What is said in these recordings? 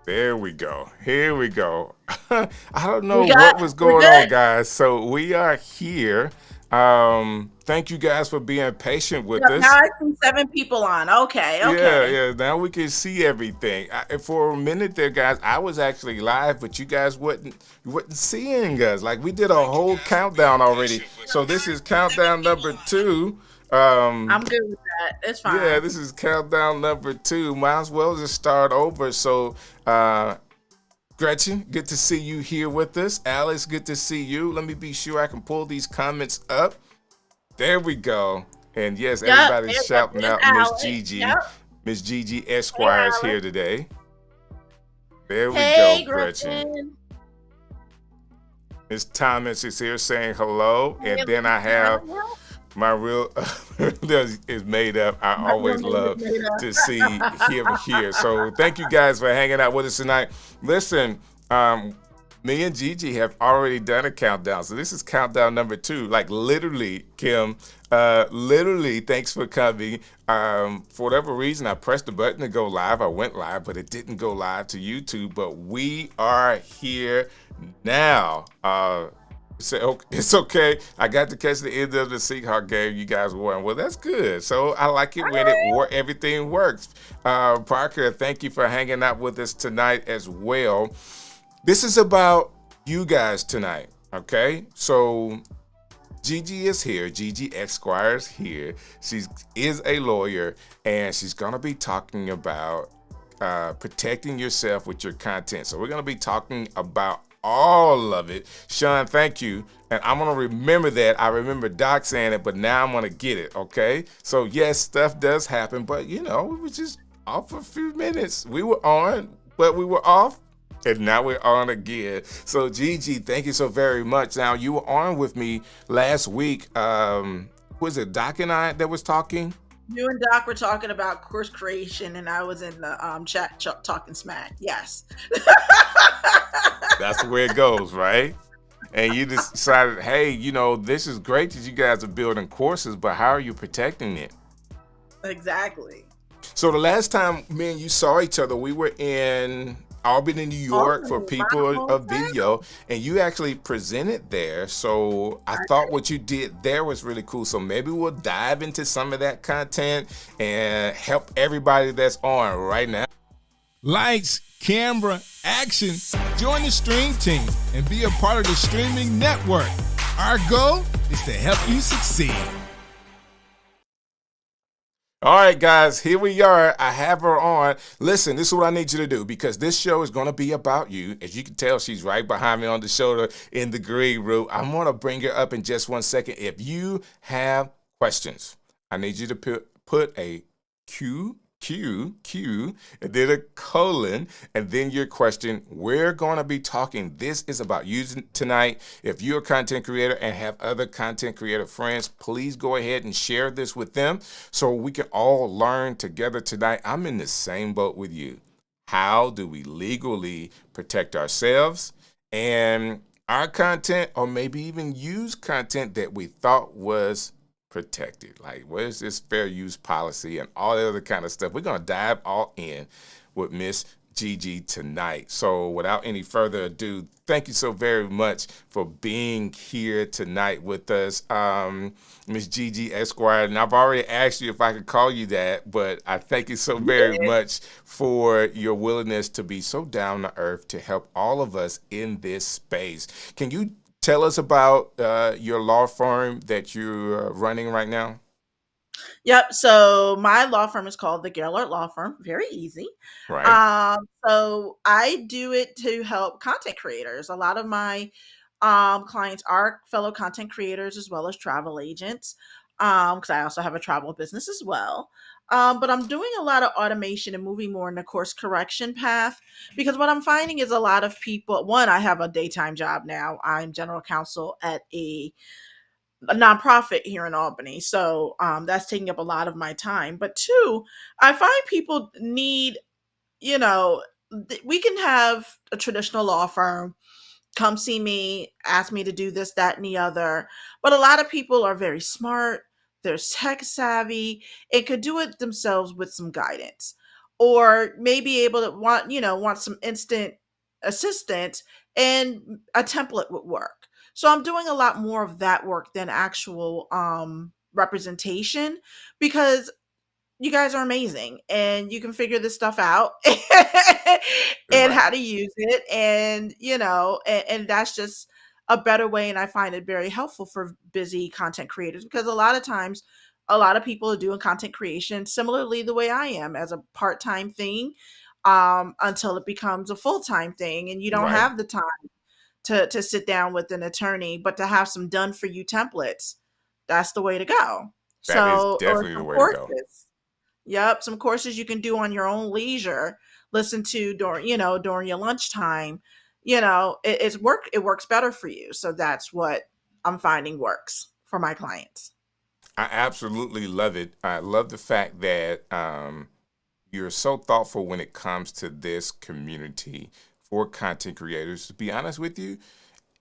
There we go. Here we go. I don't We know got, what was we're going on, good. guys. So we are here. Thank you guys for being patient with Yep, now us. I see 7 people on. Okay, Yeah, okay. yeah. Now we can see everything. For a minute there, guys, I was actually live, but you wasn't seeing us. Like we did a whole countdown already. So this is countdown number two. Um, I'm good with that. It's yeah, fine. this is countdown number two. Might as well just start over. So, Gretchen, good to see you here with us. Alex, good to see you. Let me be sure I can pull these comments up. There we go. And yes, Yep, everybody's yep, shouting there's out Miss Alex. Gigi. Yep. Miss Gigi Hey, Esquire is here Alex. today. There we go, Hey, Gretchen. Gretchen. Miss Thomas is here saying hello. Hey, And then I have Lisa. my real is made up. I My real always name is love to see him Nita. here. So thank you guys for hanging out with us tonight. Listen, me and Gigi have already done a countdown. So this is countdown number two. Like literally, Kim, literally, thanks for coming. For whatever reason, I pressed the button to go live. I went live, but it didn't go live to YouTube. But we are here now. Say, okay, it's okay. I got to catch the end of the Seahawk game. You guys won. Well, that's good. So I like it when everything works. Parker, thank you for hanging out with us tonight as well. This is about you guys tonight. Okay, so Gigi is here. Gigi Esquire is here. She is a lawyer, and she's gonna be talking about protecting yourself with your content. So we're gonna be talking about all of it. Sean, thank you. And I'm gonna remember that. I remember Doc saying it, but now I'm gonna get it. Okay. So yes, stuff does happen, but we were just off for a few minutes. We were on, but we were off. And now we're on again. So Gigi, thank you so very much. Now you were on with me last week. Was it Doc and I that was talking? You and Doc were talking about course creation, and I was in the chat talking smack. Yes. That's where it goes, right? And you just decided, hey, this is great that you guys are building courses, but how are you protecting it? Exactly. So the last time me and you saw each other, we were in Albany, New York for Oh, my People of hometown. Video, and you actually presented there. So I thought what you did there was really cool. So maybe we'll dive into some of that content and help everybody that's on right now. Lights, camera, action. Join the stream team and be a part of the streaming network. Our goal is to help you succeed. All right, guys, here we are. I have her on. Listen, this is what I need you to do because this show is going to be about you. As you can tell, she's right behind me on the shoulder in the green room. I'm going to bring her up in just 1 second. If you have questions, I need you to put a Q, and then a colon, and then your question. We're going to be talking. This is about you tonight. If you're a content creator and have other content creator friends, please go ahead and share this with them so we can all learn together tonight. I'm in the same boat with you. How do we legally protect ourselves and our content, or maybe even use content that we thought was protected? Like, what is this fair use policy and all the other kind of stuff? We're going to dive all in with Miss Gigi tonight. So without any further ado, thank you so very much for being here tonight with us, Miss Gigi Esquire. And I've already asked you if I could call you that, but I thank you so very much for your willingness to be so down to earth to help all of us in this space. Can you tell us about your law firm that you're running right now? Yep. So my law firm is called the Gaylord Law Firm. Very easy. Right. So I do it to help content creators. A lot of my clients are fellow content creators as well as travel agents. Because I also have a travel business as well. But I'm doing a lot of automation and moving more in the course correction path because what I'm finding is a lot of people. One, I have a daytime job now. I'm general counsel at a nonprofit here in Albany. So that's taking up a lot of my time. But two, I find people need, you know, we can have a traditional law firm come see me, ask me to do this, that, and the other. But a lot of people are very smart, they're tech savvy, and could do it themselves with some guidance. or maybe able to want some instant assistance, and a template would work. So I'm doing a lot more of that work than actual representation, because you guys are amazing and you can figure this stuff out and Right. how to use it, and and that's just a better way. And I find it very helpful for busy content creators, because a lot of times a lot of people are doing content creation similarly the way I am, as a part-time thing, until it becomes a full-time thing, and you don't Right. have the time to sit down with an attorney, but to have some done for you templates, that's the way to go. That is So, or definitely the some way to go. courses. Yep, some courses you can do on your own leisure, listen to during your lunchtime. It works better for you. So that's what I'm finding works for my clients. I absolutely love it. I love the fact that you're so thoughtful when it comes to this community for content creators. To be honest with you,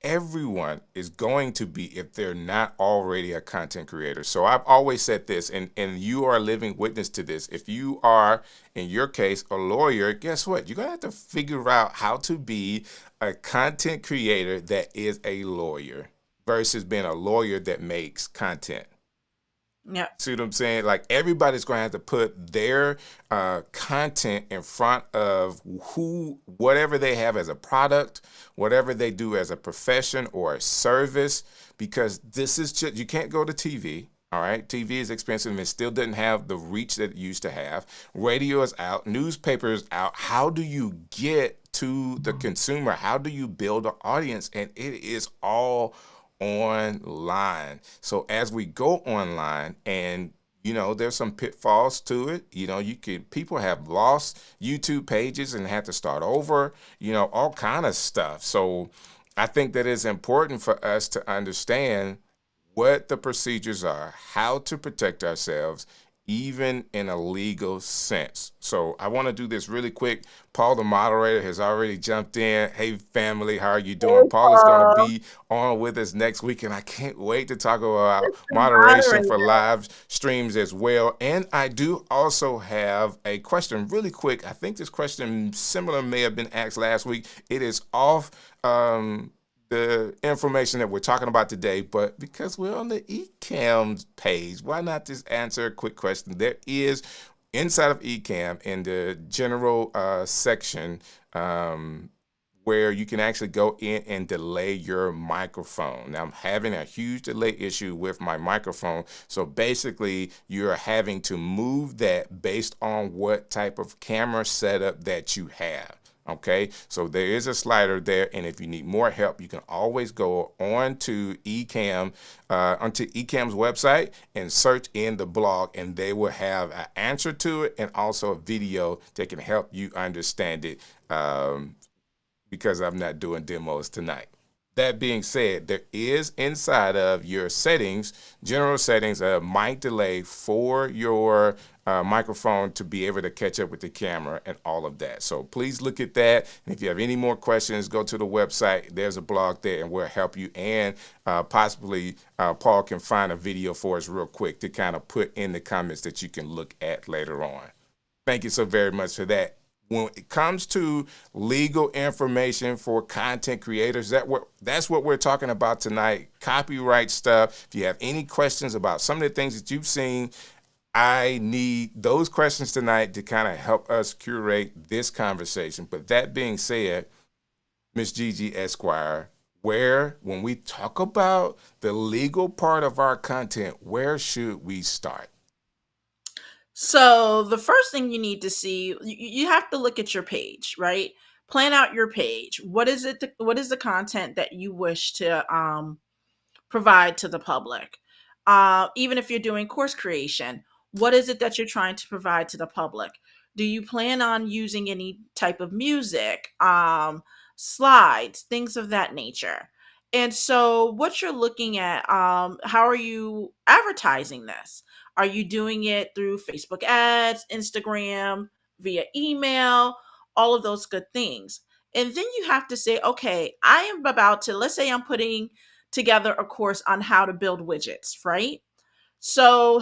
everyone is going to be, if they're not already a content creator. So I've always said this, and you are a living witness to this. If you are, in your case, a lawyer, guess what? You're going to have to figure out how to be a content creator that is a lawyer versus being a lawyer that makes content. Yep. See what I'm saying? Like, everybody's going to have to put their content in front of whatever they have as a product, whatever they do as a profession or a service, because this is just, you can't go to TV. All right. TV is expensive and it still doesn't have the reach that it used to have. Radio is out, newspaper is out. How do you get to the consumer? How do you build an audience? And it is all online. So as we go online, and there's some pitfalls to it. People have lost YouTube pages and had to start over, all kind of stuff. So I think that it's important for us to understand what the procedures are, how to protect ourselves, even in a legal sense. So I want to do this really quick. Paul, the moderator, has already jumped in. Hey, family, how are you doing? Paul is going to be on with us next week, and I can't wait to talk about moderation for Moderator. live streams as well. And I do also have a question really quick. I think this question similar may have been asked last week. It is off the information that we're talking about today, but because we're on the eCams page, why not just answer a quick question? There is, inside of eCam, in the general section, where you can actually go in and delay your microphone. Now, I'm having a huge delay issue with my microphone, so basically you're having to move that based on what type of camera setup that you have. Okay, so there is a slider there, and if you need more help, you can always go on to onto eCam's website and search in the blog, and they will have an answer to it and also a video that can help you understand it, because I'm not doing demos tonight. That being said, there is inside of your settings, general settings, a mic delay for your microphone to be able to catch up with the camera and all of that. So please look at that. And if you have any more questions, go to the website. There's a blog there, and we'll help you. And possibly Paul can find a video for us real quick to kind of put in the comments that you can look at later on. Thank you so very much for that. When it comes to legal information for content creators, that's what we're talking about tonight, copyright stuff. If you have any questions about some of the things that you've seen, I need those questions tonight to kind of help us curate this conversation. But that being said, Miss Gigi Esquire, when we talk about the legal part of our content, where should we start? So the first thing you need to see, you have to look at your page, right? Plan out your page. What is it? What is the content that you wish to provide to the public? Even if you're doing course creation, what is it that you're trying to provide to the public? Do you plan on using any type of music, slides, things of that nature? And so, what you're looking at, how are you advertising this? Are you doing it through Facebook ads, Instagram, via email, all of those good things? And then you have to say, okay, I am about to, let's say I'm putting together a course on how to build widgets, right? So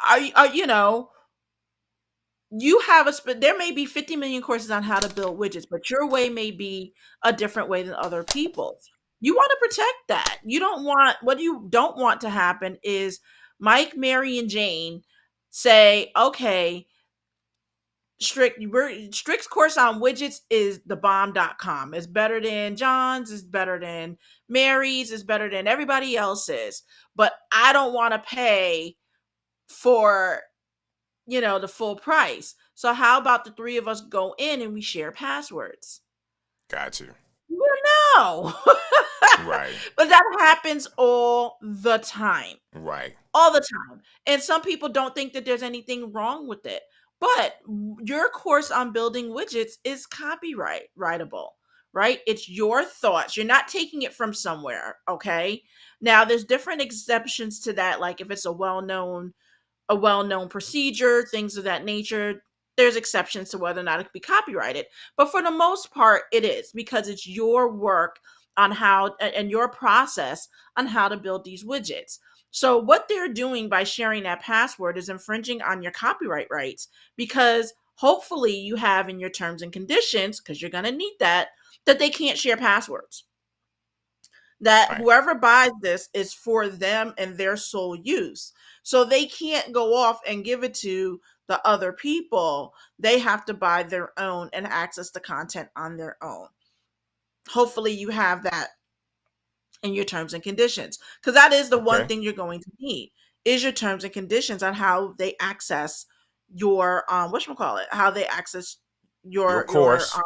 are you know, you have there may be 50 million courses on how to build widgets, but your way may be a different way than other people's. You want to protect that. You don't want, what you don't want to happen is Mike, Mary, and Jane say, okay, Strick's course on widgets is the bomb.com. It's better than John's, it's better than Mary's, it's better than everybody else's. But I don't want to pay for, the full price. So how about the three of us go in and we share passwords? Got you. No. Right. But that happens all the time. Right. All the time. And some people don't think that there's anything wrong with it. But your course on building widgets is copyrightable, right? It's your thoughts. You're not taking it from somewhere, okay? Now, there's different exceptions to that, like if it's a well-known procedure, things of that nature. There's exceptions to whether or not it can be copyrighted. But for the most part, it is, because it's your work on how, and your process on how to build these widgets. So what they're doing by sharing that password is infringing on your copyright rights, because hopefully you have in your terms and conditions, because you're going to need that they can't share passwords. That Right. whoever buys this is for them and their sole use. So they can't go off and give it to the other people. They have to buy their own and access the content on their own. Hopefully you have that in your terms and conditions, because that is the one Okay. thing you're going to need, is your terms and conditions on how they access your whatchamacallit, how they access Your your course. course.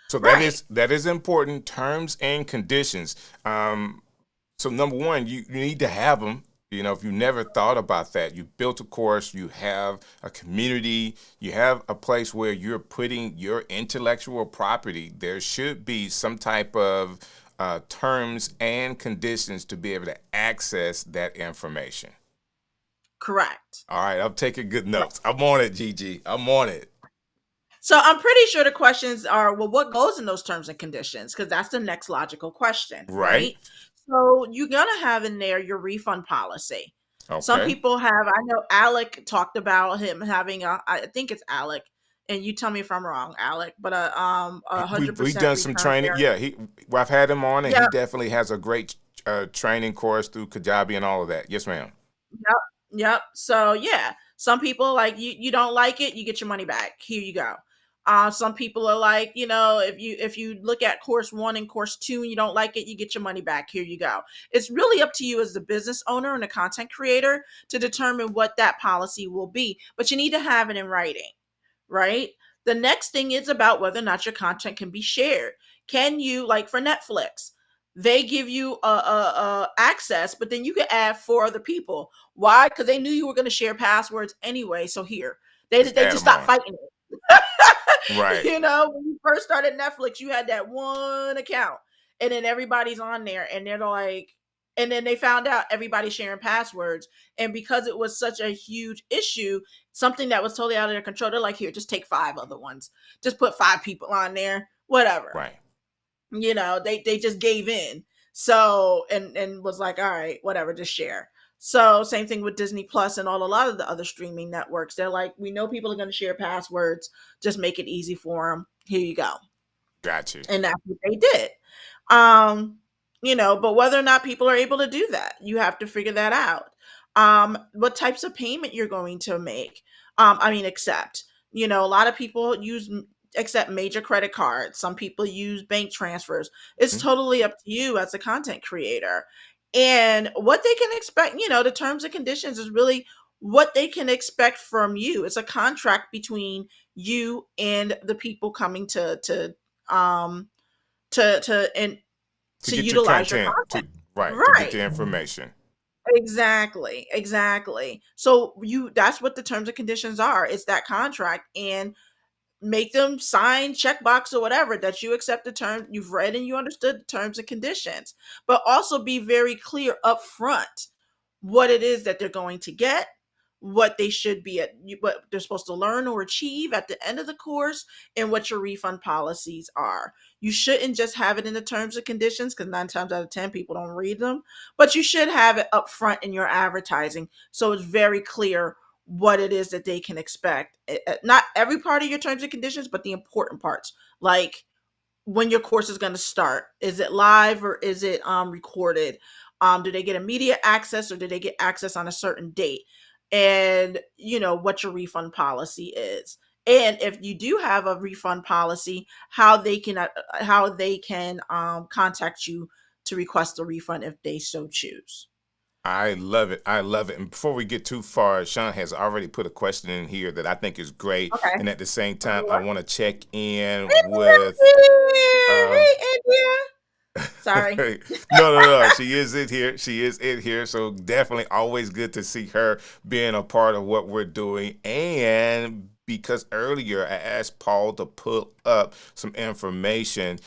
So that Right. is important. Terms and conditions. So number one, you need to have them. If you never thought about that, you built a course, you have a community, you have a place where you're putting your intellectual property. There should be some type of terms and conditions to be able to access that information. Correct. All right, I'm taking good notes. I'm on it, Gigi. I'm on it. So I'm pretty sure the questions are, well, what goes in those terms and conditions? Because that's the next logical question, Right. right? So you're gonna have in there your refund policy. Some Okay. people have. I know Alec talked about him having a. I think it's Alec, and you tell me if I'm wrong, Alec. But a hundred We've percent done some return training. guarantee. Yeah, I've had him on, and he Yep, definitely has a great training course through Kajabi and all of that. Yes, ma'am. yep, yep. So yeah, some people like you don't like it, you get your money back. Here you go. Some people are like, if you look at course one and course two and you don't like it, you get your money back. Here you go. It's really up to you as the business owner and the content creator to determine what that policy will be. But you need to have it in writing, right? The next thing is about whether or not your content can be shared. Can you, like for Netflix, they give you a access, but then you can add four other people. Why? Because they knew you were going to share passwords anyway. So here, Just they add just them stopped on. fighting it. Right. When you first started Netflix, you had that one account, and then everybody's on there, and they're like, and then they found out everybody's sharing passwords, and because it was such a huge issue, something that was totally out of their control, they're like, here, just take five other ones, just put five people on there, whatever. Right. They just gave in. So and was like, all right, whatever, just share. So same thing with Disney Plus and a lot of the other streaming networks. They're like, we know people are going to share passwords. Just make it easy for them. Here you go. Got you. And that's what they did. Um, but whether or not people are able to do that, you have to figure that out. What types of payment you're going to make. Accept. A lot of people accept major credit cards. Some people use bank transfers. It's Mhm. totally up to you as a content creator. And what they can expect, the terms and conditions is really what they can expect from you. It's a contract between you and the people coming um and To to get your utilize your content, content. to get Right. the information. Exactly. Exactly. So that's what the terms and conditions are. It's that contract, and make them sign checkbox or whatever that you accept the term, you've read and you understood the terms and conditions. But also be very clear up front what it is that they're going to get, what they should be what they're supposed to learn or achieve at the end of the course, and what your refund policies are. You shouldn't just have it in the terms and conditions, because 9 times out of 10 people don't read them, but you should have it up front in your advertising so it's very clear what it is that they can expect. Not every part of your terms and conditions, but the important parts, like when your course is going to start. Is it live or is it recorded? Do they get immediate access or do they get access on a certain date? And what your refund policy is. And if you do have a refund policy, how they can contact you to request a refund if they so choose. I love it. I love it. And before we get too far, Sean has already put a question in here that I think is great. Okay. And at the same time, I Sure. want to check in with India! uh, Hey, India. Sorry. no, no, no. She is in here. She is in here. So definitely always good to see her being a part of what we're doing. And because earlier I asked Paul to pull up some information,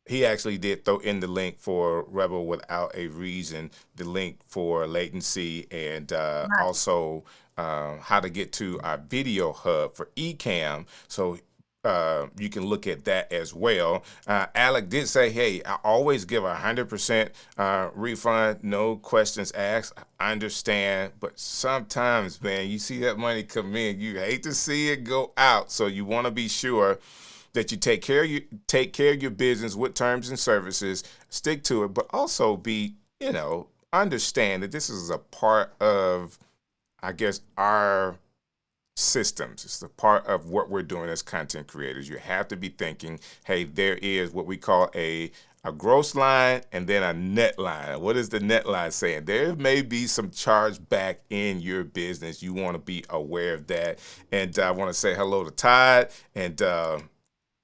he actually did throw in the link for Rebel Without a Reason, the link for latency, and also how to get to our video hub for eCam. So you can look at that as well. Alec did say, "Hey, I always give 100% refund, no questions asked." I understand, but sometimes, man, you see that money come in, you hate to see it go out. So you want to be sure that you take care of your business with terms and services, stick to it, but also be, understand that this is a part of, I guess, our systems. It's a part of what we're doing as content creators. You have to be thinking, hey, there is what we call a gross line and then a net line. What is the net line saying? There may be some charge back in your business. You want to be aware of that. And I want to say hello to Todd and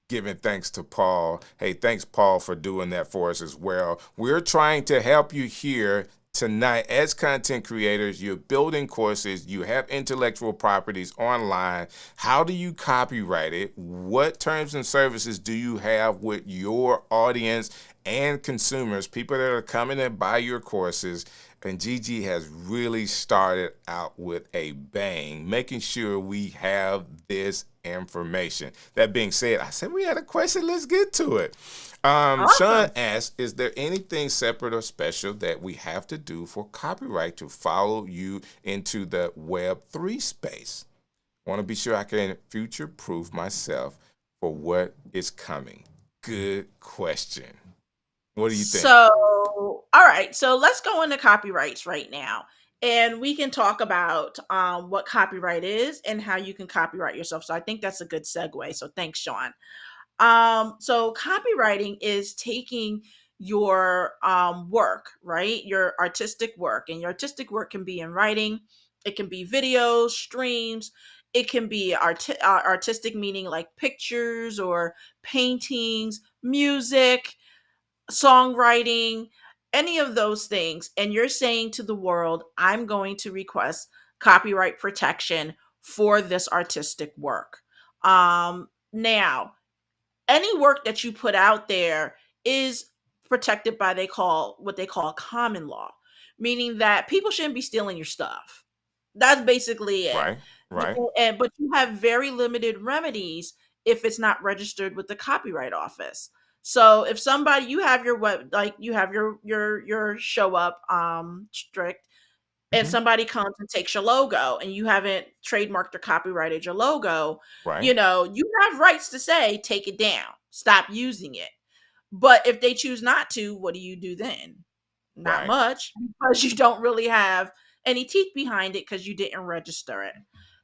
giving thanks to Paul. Hey, thanks, Paul, for doing that for us as well. We're trying to help you here tonight as content creators. You're building courses, you have intellectual properties online. How do you copyright it? What terms and services do you have with your audience and consumers, people that are coming and buy your courses? And Gigi has really started out with a bang, making sure we have this information. That being said, I said we had a question. Let's get to it. Sean Awesome. asked, is there anything separate or special that we have to do for copyright to follow you into the Web3 space? I want to be sure I can future proof myself for what is coming. Good question. What do you think? So, all right. So let's go into copyrights right now. And we can talk about what copyright is and how you can copyright yourself. So I think that's a good segue. So thanks, Sean. So copywriting is taking your work, right? Your artistic work. And your artistic work can be in writing, it can be videos, streams, it can be artistic, meaning like pictures or paintings, music, songwriting, any of those things, and you're saying to the world, I'm going to request copyright protection for this artistic work. Now, any work that you put out there is protected by what they call common law, meaning that people shouldn't be stealing your stuff. That's basically it. Right, right. But you have very limited remedies if it's not registered with the Copyright Office. So if somebody you have your web like you have your show up strict, and Hmm. somebody comes and takes your logo and you haven't trademarked or copyrighted your logo, Right, you have rights to say take it down, stop using it. But if they choose not to, what do you do then? Not right, much, because you don't really have any teeth behind it because you didn't register it.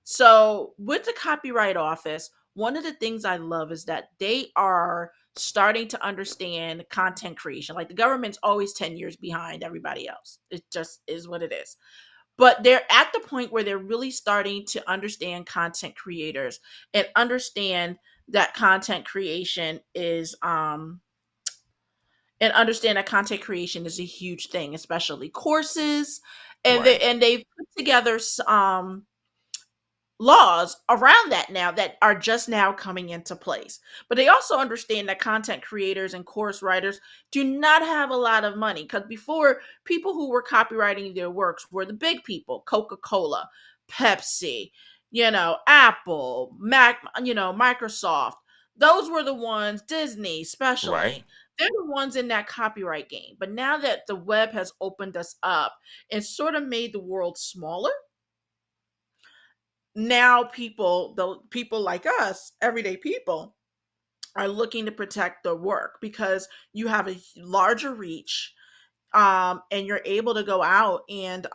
So, with the Copyright Office, one of the things I love is that they are starting to understand content creation. Like the government's always 10 years behind everybody else. It just is what it is. But they're at the point where they're really starting to understand content creators and understand that content creation is and understand that content creation is a huge thing, especially courses. And right, they've put together laws around that now that are just now coming into place. But they also understand that content creators and course writers do not have a lot of money, because before, people who were copywriting their works were the big people: Coca-Cola, Pepsi, Apple, Mac, Microsoft. Those were the ones, Disney right. especially. They're the ones in that copyright game. But now that the web has opened us up and sort of made the world smaller, now people, the people like us, everyday people, are looking to protect their work because you have a larger reach, and you're able to go out and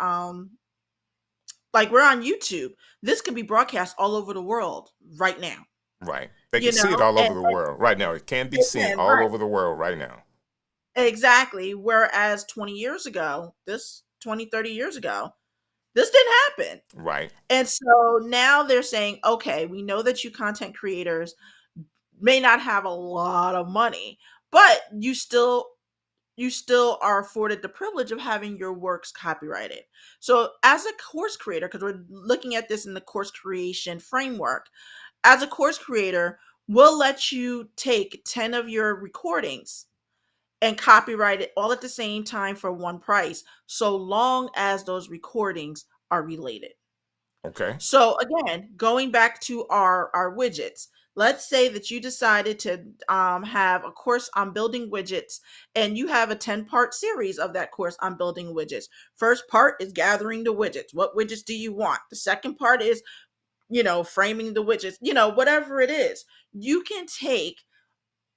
like we're on YouTube. This can be broadcast all over the world right now, Right. They you can see it know, all over the and world right now. It can be they seen can, all right. over the world right now. Exactly. Whereas 20 years ago, this 20, 30 years ago, this didn't happen. Right. And so now they're saying, okay, we know that you content creators may not have a lot of money, but you still are afforded the privilege of having your works copyrighted. So as a course creator, because we're looking at this in the course creation framework, as a course creator, we'll let you take 10 of your recordings and copyright it all at the same time for one price, so long as those recordings are related. Okay. So again, going back to our widgets, let's say that you decided to have a course on building widgets, and you have a 10-part series of that course on building widgets. First part is gathering the widgets. What widgets do you want? The second part is, framing the widgets, whatever it is. You can take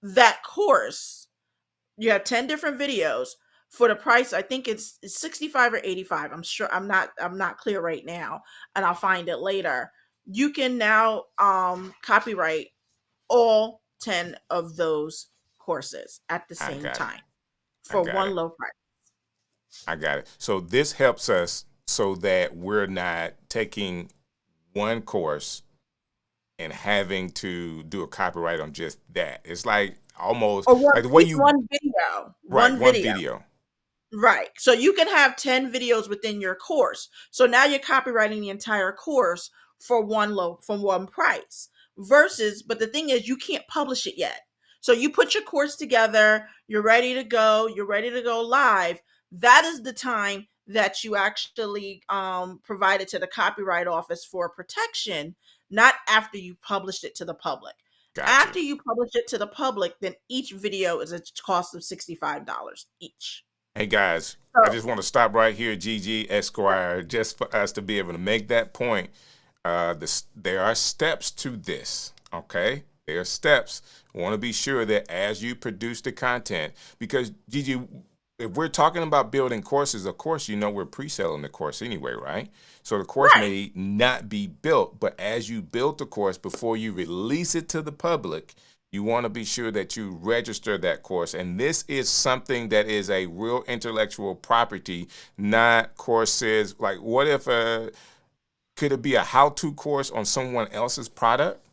that course. You have 10 different videos for the price. I think it's 65 or 85. I'm not clear right now, and I'll find it later. You can now copyright all 10 of those courses at the I same got it. time I for got one it. low price. I got it. So this helps us so that we're not taking one course and having to do a copyright on just that. It's like almost Or one like the way you one video. right, One one video. video. Right. So you can have 10 videos within your course. So now you're copywriting the entire course for one price. Versus, but the thing is you can't publish it yet. So you put your course together, you're ready to go live. That is the time that you actually provide it to the copyright office for protection, not after you published it to the public. Got you. After you publish it to the public, then each video is a cost of $65 each. Hey guys, I So just want to stop right here, GG Esquire, just for us to be able to make that point. There are steps to this, okay? There are steps. I want to be sure that as you produce the content, because Gigi, if we're talking about building courses, of course, we're pre-selling the course anyway, right? So the course right. may not be built, but as you build the course before you release it to the public, you want to be sure that you register that course. And this is something that is a real intellectual property, not courses. Like, what if could it be a how-to course on someone else's product?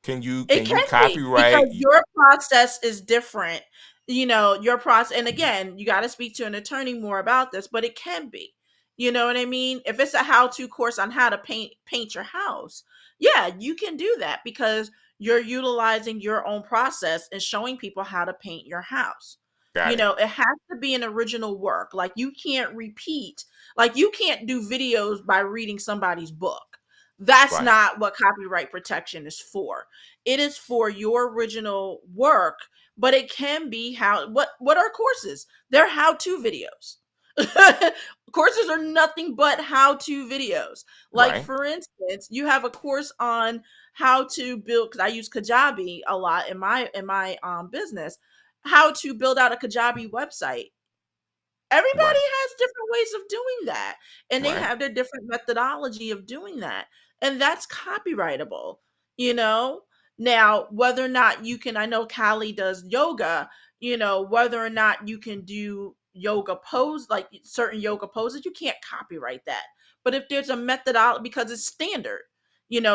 Can you It can can you be because copyright? your process is different. Your process, and again, you got to speak to an attorney more about this, but it can be. You know what I mean? If it's a how-to course on how to paint your house, yeah, you can do that because you're utilizing your own process and showing people how to paint your house. Got it. It has to be an original work. Like you can't repeat, like you can't do videos by reading somebody's book. That's Right. not what copyright protection is for. It is for your original work, but it can be what are courses? They're how-to videos. Courses are nothing but how-to videos. Like Right. for instance, you have a course on how to build, because I use Kajabi a lot in my business, how to build out a Kajabi website. Everybody Right. has different ways of doing that, and they Right. have their different methodology of doing that, and that's copyrightable, you know? Now, whether or not you can, I know Callie does yoga, whether or not you can do yoga pose, like certain yoga poses, you can't copyright that. But if there's a methodology, because it's standard,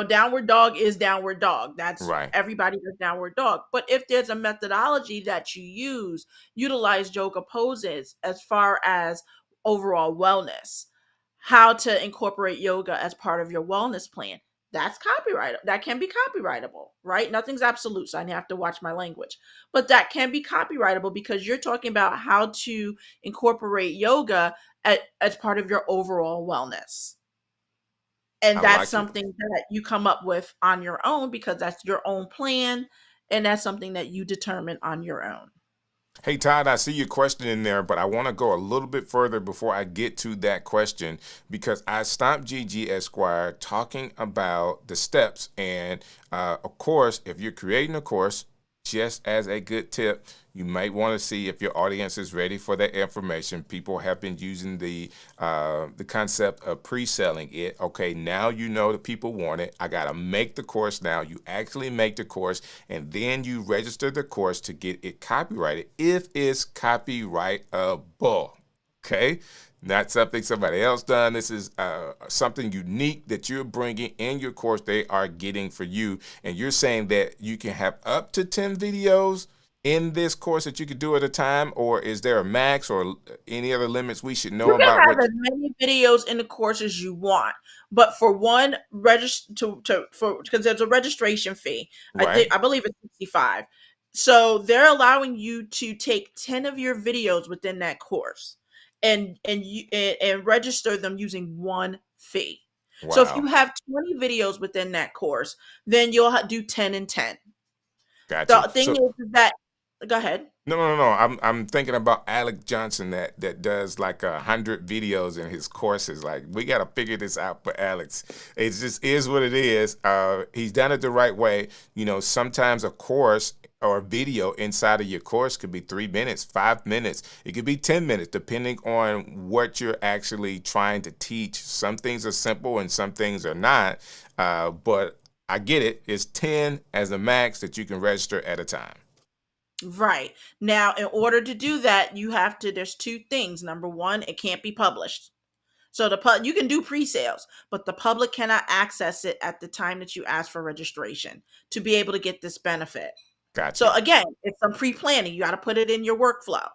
downward dog is downward dog. That's Right. everybody does downward dog. But if there's a methodology that you utilize yoga poses as far as overall wellness, how to incorporate yoga as part of your wellness plan. That's copyright. That can be copyrightable, right? Nothing's absolute, so I have to watch my language. But that can be copyrightable because you're talking about how to incorporate yoga as part of your overall wellness. And I that's like it. something that you come up with on your own because that's your own plan and that's something that you determine on your own. Hey, Todd, I see your question in there, but I want to go a little bit further before I get to that question because I stopped Gigi Esquire talking about the steps. And of course, if you're creating a course, just as a good tip, you might want to see if your audience is ready for that information. People have been using the concept of pre-selling it. Okay, now you know the people want it. I gotta make the course now. You actually make the course, and then you register the course to get it copyrighted if it's copyrightable. Okay, not something somebody else done. This is something unique that you're bringing in your course. They are getting for you, and you're saying that you can have up to 10 videos in this course that you could do at a time, or is there a max or any other limits we should know You can about? have What? as many videos in the course as you want, but for one register to for because there's a registration fee. Right. I believe it's 65. So they're allowing you to take 10 of your videos within that course and register them using one fee. So if you Wow. have 20 videos within that course, then you'll do 10 and 10. Got you. The thing So is that go ahead. no. I'm thinking about Alex Johnson that does like 100 videos in his courses. Like we got to figure this out for Alex. It just is what it is. He's done it the right way. You know, sometimes a course or a video inside of your course could be 3 minutes, 5 minutes. It could be 10 minutes, depending on what you're actually trying to teach. Some things are simple and some things are not. But I get it. It's 10 as a max that you can register at a time. Right. Now, in order to do that, there's two things. Number one, it can't be published. So you can do pre-sales, but the public cannot access it at the time that you ask for registration to be able to get this benefit. Got So you. again, it's some pre-planning. You got to put it in your workflow.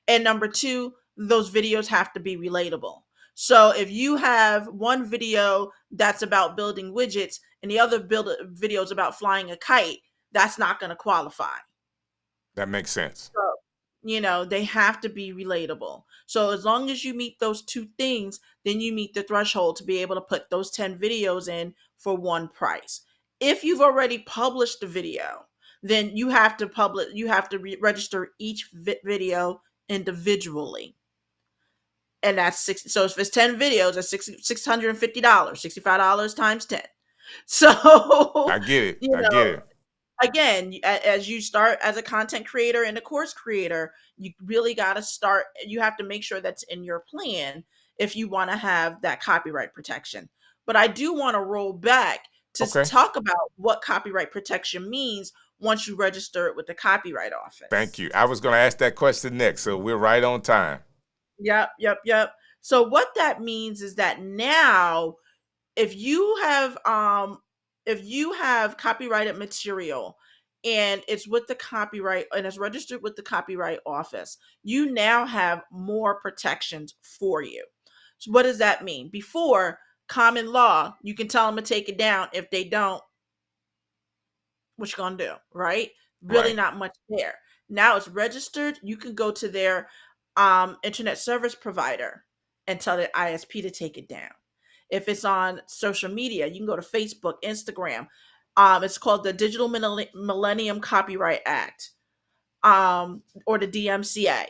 And number two, those videos have to be relatable. So if you have one video that's about building widgets and the other video is about flying a kite, that's not going to qualify. That makes sense. So, they have to be relatable. So as long as you meet those two things, then you meet the threshold to be able to put those 10 videos in for one price. If you've already published the video, then you have to register each video individually. And that's so if it's 10 videos, that's $650, $65 times 10. So, I get it. you I get know, it. again, as you start as a content creator and a course creator, you really got to start. You have to make sure that's in your plan if you want to have that copyright protection. But I do want to roll back to Okay. talk about what copyright protection means once you register it with the Copyright Thank Office. you. I was going to ask that question next, so we're right on time. Yep. So what that means is that now if you have copyrighted material and it's with the copyright and it's registered with the Copyright Office, you now have more protections for you. So what does that mean? Before, common law, you can tell them to take it down. If they don't, what you gonna do, right? Really Right. not much there. Now it's registered. You can go to their internet service provider and tell the ISP to take it down. If it's on social media, you can go to Facebook, Instagram. It's called the Digital Millennium Copyright Act, or the DMCA.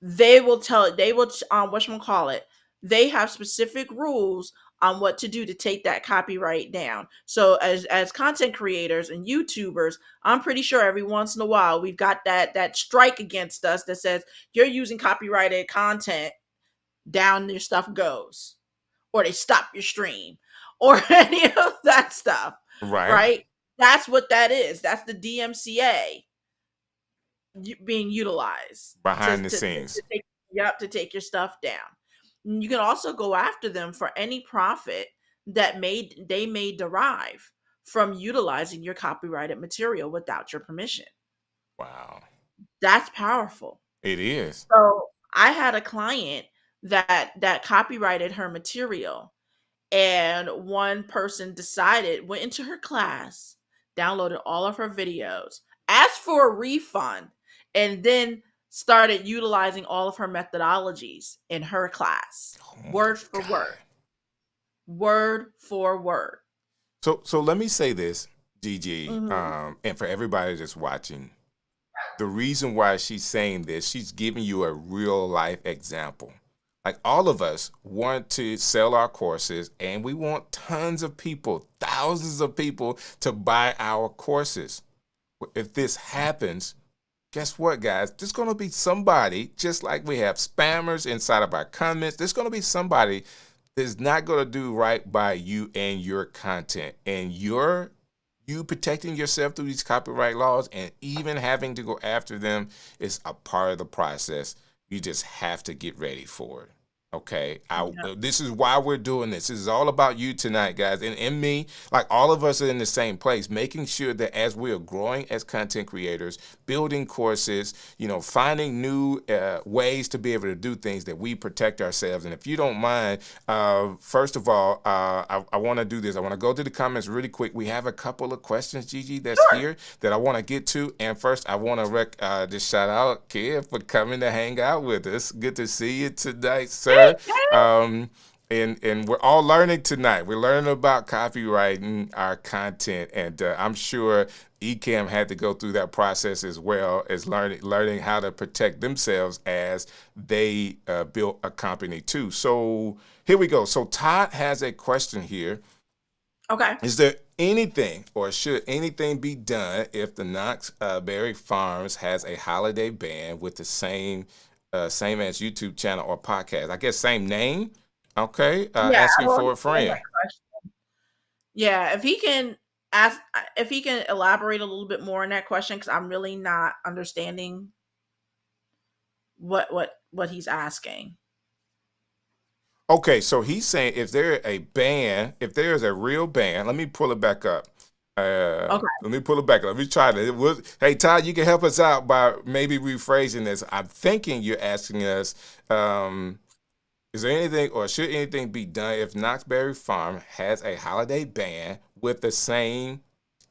Whatchamacallit, they have specific rules on what to do to take that copyright down. So as content creators and YouTubers, I'm pretty sure every once in a while we've got that strike against us that says you're using copyrighted content, down your stuff goes, or they stop your stream, or any of that stuff, Right. right? That's what that is. That's the DMCA being utilized to, Behind the to scenes. take to take your stuff down. And you can also go after them for any profit that they may derive from utilizing your copyrighted material without your permission. Wow. That's powerful. It is. So I had a client that copyrighted her material, and one person went into her class, downloaded all of her videos, asked for a refund, and then started utilizing all of her methodologies in her class, Oh my word for word, God. word for word. So let me say this, Gigi, Hmm. and for everybody that's watching, The reason why she's saying this, she's giving you a real life example. Like all of us want to sell our courses and we want tons of people, thousands of people to buy our courses. If this happens, guess what, guys? There's going to be somebody, just like we have spammers inside of our comments, there's going to be somebody that's not going to do right by you and your content. And you protecting yourself through these copyright laws and even having to go after them is a part of the process. You just have to get ready for it. Okay, Yeah. this is why we're doing this. This is all about you tonight, guys, and me. Like all of us are in the same place, making sure that as we are growing as content creators, building courses, finding new ways to be able to do things, that we protect ourselves. And if you don't mind, first of all, I want to do this. I want to go to the comments really quick. We have a couple of questions, Gigi, that's Sure. here that I want to get to. And first, I want to just shout out Kid for coming to hang out with us. Good to see you tonight, sir. Hey, And we're all learning tonight. We're learning about copywriting our content, and I'm sure Ecamm had to go through that process as well as learning how to protect themselves as they built a company too. So here we go. So Todd has a question here. okay. Is there anything or should anything be done if the Knox Berry Farms has a holiday ban with the same as YouTube channel or podcast? I guess same name. Okay, Yeah, I asking will for a understand friend. that question. Yeah, if he can ask, if he can elaborate a little bit more on that question, because I'm really not understanding what he's asking. Okay, so he's saying if there is a real ban, let me pull it back up. Okay. Let me pull it back up. Let me try to. Hey, Todd, you can help us out by maybe rephrasing this. I'm thinking you're asking us, is there anything or should anything be done if Knox Berry Farm has a holiday ban with the same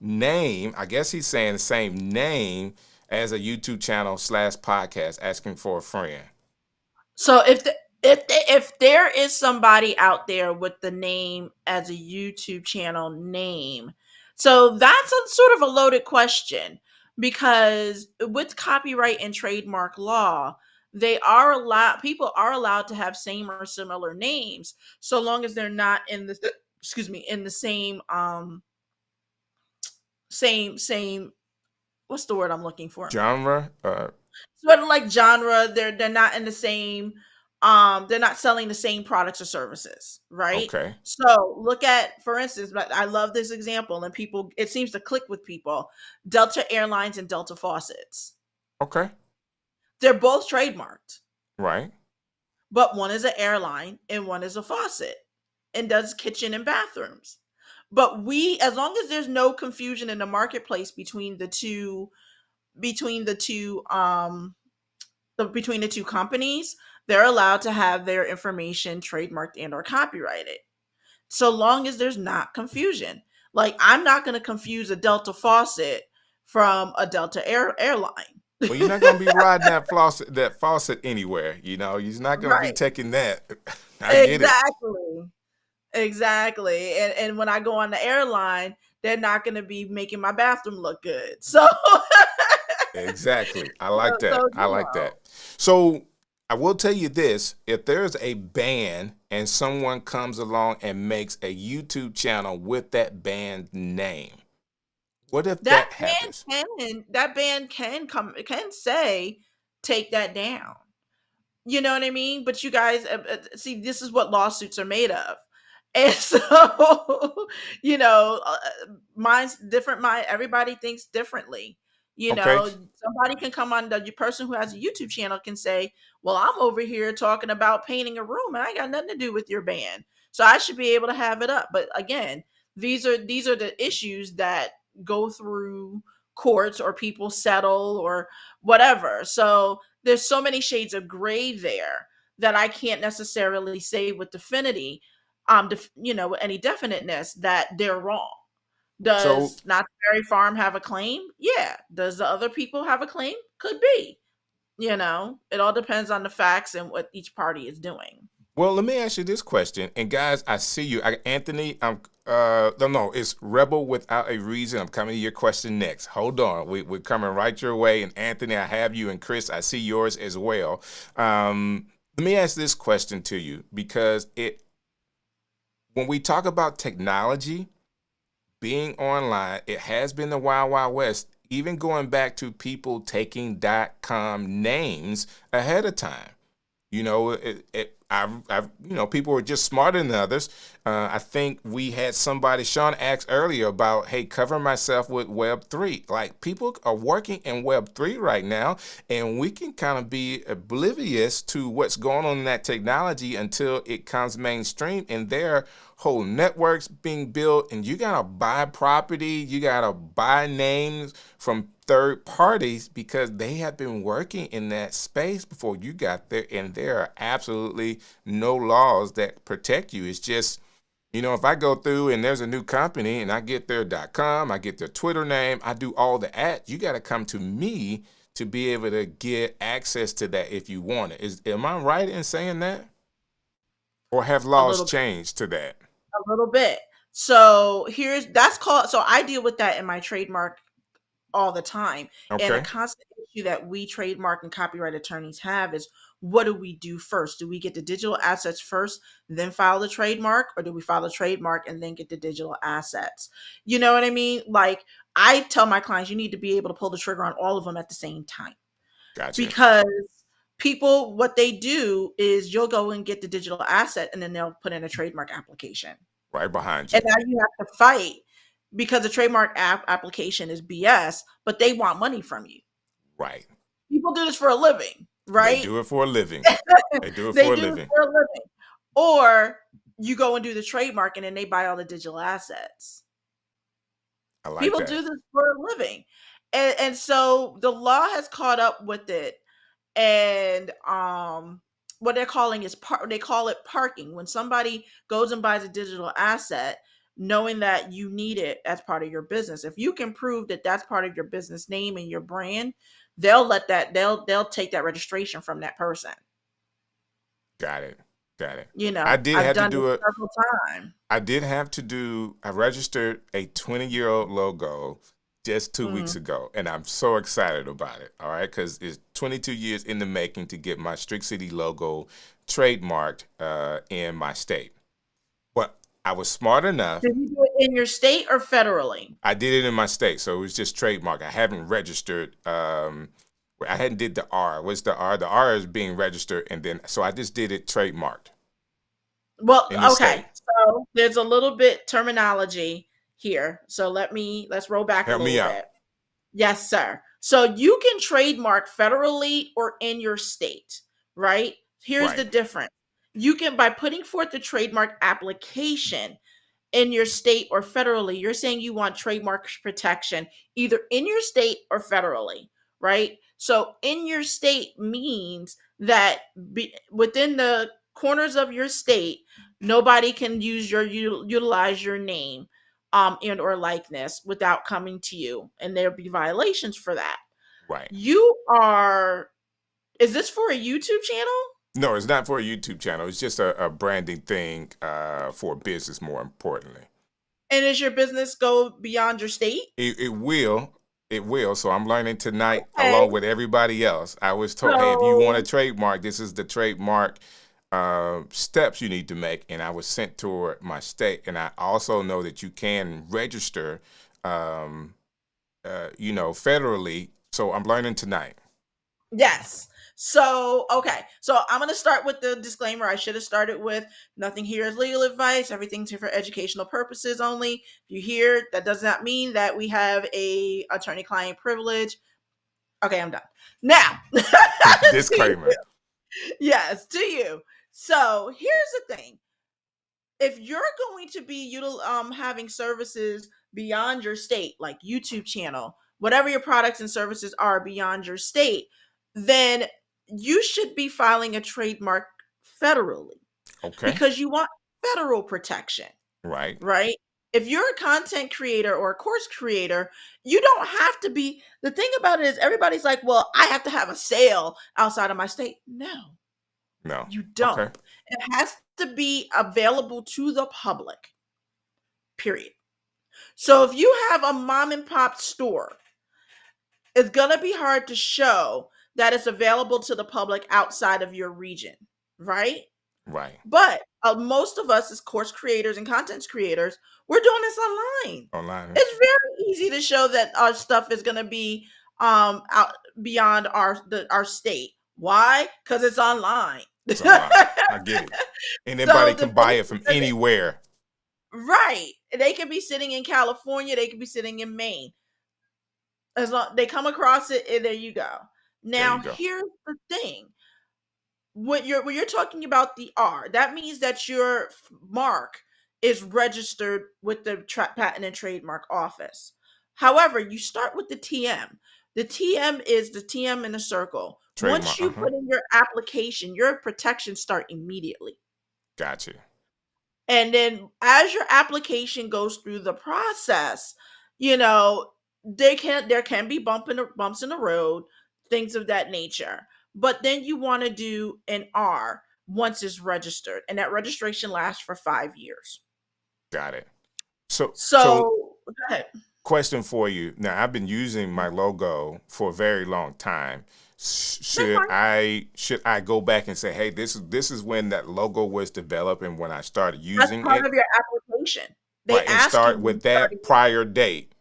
name? I guess he's saying the same name as a YouTube channel / podcast, asking for a friend. So if there is somebody out there with the name as a YouTube channel name, so that's a sort of a loaded question, because with copyright and trademark law, they are allowed people are allowed to have same or similar names, so long as they're not in the excuse me, in the same what's the word I'm looking for? Genre? Sort of like genre. They're not in the same they're not selling the same products or services, right? Okay. So look at, for instance, but I love this example and people, it seems to click with people. Delta Airlines and Delta Faucets, Okay. they're both trademarked, Right. but one is an airline and one is a faucet and does kitchen and bathrooms. But we, as long as there's no confusion in the marketplace between the two between the two companies, they're allowed to have their information trademarked and or copyrighted, so long as there's not confusion. Like, I'm not going to confuse a Delta faucet from a Delta airline. Well, you're not gonna be riding that faucet anywhere. You're not gonna be Right. taking that. I get it. Exactly. Exactly. And when I go on the airline, they're not going to be making my bathroom look good. So Exactly. I like so that. I you like know. that. So I will tell you this: if there's a ban and someone comes along and makes a YouTube channel with that band name, what if That that band happens? can say take that down. You know what I mean? But you guys, see, this is what lawsuits are made of. And so, mine's different. Everybody thinks differently. Okay. Somebody can come on, the person who has a YouTube channel can say, well, I'm over here talking about painting a room and I got nothing to do with your band. So I should be able to have it up. But again, these are the issues that go through courts or people settle or whatever. So there's so many shades of gray there that I can't necessarily say with definity, with any definiteness that they're wrong. So Does Knott's Berry Farm have a claim? Yeah. Does the other people have a claim? Could be. It all depends on the facts and what each party is doing. Well, let me ask you this question. And guys, I see you. Anthony, I'm no, it's Rebel Without a Reason. I'm coming to your question next. Hold on. We're coming right your way. And Anthony, I have you, and Chris, I see yours as well. Let me ask this question to you, because when we talk about technology being online, it has been the wild, wild west, even going back to people taking .com names ahead of time. People were just smarter than others. I think we had somebody, Sean asked earlier about, hey, cover myself with Web3. Like, people are working in Web3 right now, and we can kind of be oblivious to what's going on in that technology until it comes mainstream, and there are whole networks being built, and you got to buy property, you got to buy names from third parties because they have been working in that space before you got there, and there are absolutely no laws that protect you. It's just, if I go through and there's a new company and I get their .com, I get their Twitter name, I do all the ads, you got to come to me to be able to get access to that if you want it. Am I right in saying that? Or have A laws little changed to that? a little bit. So I deal with that in my trademark all the time. And a Okay. constant issue that we trademark and copyright attorneys have is, what do we do first? Do we get the digital assets first, then file the trademark, or do we file the trademark and then get the digital assets? You know what I mean? Like, I tell my clients, you need to be able to pull the trigger on all of them at the same time, Gotcha. because people, what they do is, you'll go and get the digital asset and then they'll put in a trademark application. Right behind And you. now you have to fight because the trademark application is BS, but they want money from you. Right. People do this for a living, They right? do it for a living. They do it They for a do it living. for a living. Or you go and do the trademark and then they buy all the digital assets. I like People that. do this for a living. And so the law has caught up with it. And what they're calling is they call it parking. When somebody goes and buys a digital asset, knowing that you need it as part of your business, if you can prove that that's part of your business name and your brand, they'll take that registration from that person. Got it. Got it. You I know, did I've have to done it do it. several times. I registered a 20-year-old logo just 2 weeks Mhm. ago, and I'm so excited about it. All right, because it's 22 years in the making to get my Strict City logo trademarked in my state. But I was smart enough. Did you do it in your state or federally? I did it in my state, so it was just trademark. I haven't registered. I hadn't did the R. What's the R? The R is being registered, and then so I just did it trademarked Well, in the okay. state. So there's a little bit terminology here. So let's roll back a Help me little out. bit. Yes, sir. So you can trademark federally or in your state, right? Here's the Right. difference. You can, by putting forth the trademark application in your state or federally, you're saying you want trademark protection either in your state or federally, right? So in your state means that within the corners of your state, nobody can utilize your name and or likeness without coming to you, and there'll be violations for that. Right. You are Is this for a YouTube channel? No, it's not for a YouTube channel. It's just a branding thing for business, more importantly. And does your business go beyond your state? It will. It will. So I'm learning tonight Okay. along with everybody else. I was told, hey, if you want a So trademark, this is the trademark steps you need to make. And I was sent toward my state. And I also know that you can register, federally. So I'm learning tonight. yes. So, okay. So I'm going to start with the disclaimer. I should have started with, nothing here is legal advice. Everything's here for educational purposes only. If you hear, that does not mean that we have a attorney-client privilege. Okay, I'm done. Now, to Disclaimer. you. Yes, to you. So here's the thing. If you're going to be having services beyond your state, like YouTube channel, whatever your products and services are beyond your state, then you should be filing a trademark federally, Okay. because you want federal protection, Right. right? If you're a content creator or a course creator, you don't have to be. The thing about it is, everybody's like, well, I have to have a sale outside of my state. No, No. You Okay. don't. It has to be available to the public, period. So if you have a mom and pop store, it's going to be hard to show that it's available to the public outside of your region, right? Right. But most of us as course creators and content creators, we're doing this online. Online. It's very easy to show that our stuff is going to be out beyond our state. Why? Because it's online. It's online. I get it. So Anybody the can buy it basis from of it, anywhere. right? They could be sitting in California. They could be sitting in Maine. As long they come across it, and there you go. There you Now, go. here's the thing: when you're talking about the R, that means that your mark is registered with the Patent and Trademark Office. However, you start with the TM. The TM is the TM in a circle. Once Trademark. you put in your application, your protections start immediately. Gotcha. And then as your application goes through the process, you know, there can be bumps in the road, things of that nature. But then you want to do an R once it's registered, and that registration lasts for 5 years. Got it. So So go ahead. question for you. Now, I've been using my logo for a very long time. That's Should I go back and say, hey, this is when that logo was developed and when I started That's using part it, of your application. They right? And ask you start when you with that started. prior date.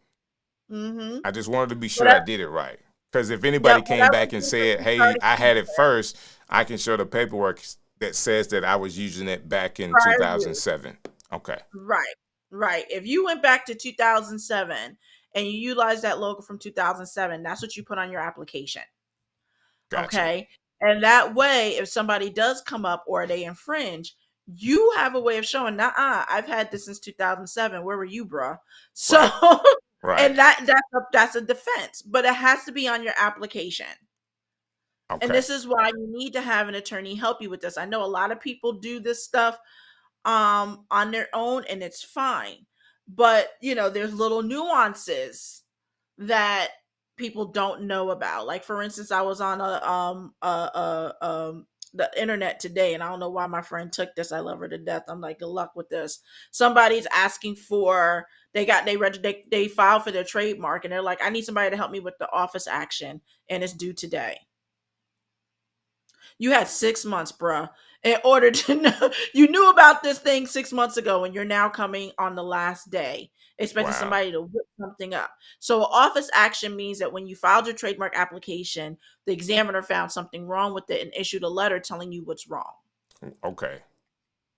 Mm-hmm. I just wanted to be So sure I that, did it right. Because if yeah, anybody came whatever back and year that said, you hey, started I using had it it, first, I can show the paperwork that says that I was using it back in prior years. 2007. Okay. Right, right. If you went back to 2007 and you utilized that logo from 2007, that's what you put on your application. Gotcha. Okay. And that way, if somebody does come up or they infringe, you have a way of showing, nah, I've had this since 2007. Where were you, bruh? So, Right. and Right. that's a defense, but it has to be on your application. And Okay. this is why you need to have an attorney help you with this. I know a lot of people do this stuff on their own, and it's fine, but there's little nuances that people don't know about. Like, for instance, I was on the internet today, and I don't know why my friend took this. I love her to death. I'm like, good luck with this. Somebody's asking for, they filed for their trademark, and they're like, I need somebody to help me with the office action, and it's due today. You had 6 months, bruh, in order to know. You knew about this thing 6 months ago, and you're now coming on the last day, expecting Wow. somebody to whip something up. So, office action means that when you filed your trademark application, the examiner found something wrong with it and issued a letter telling you what's wrong. Okay.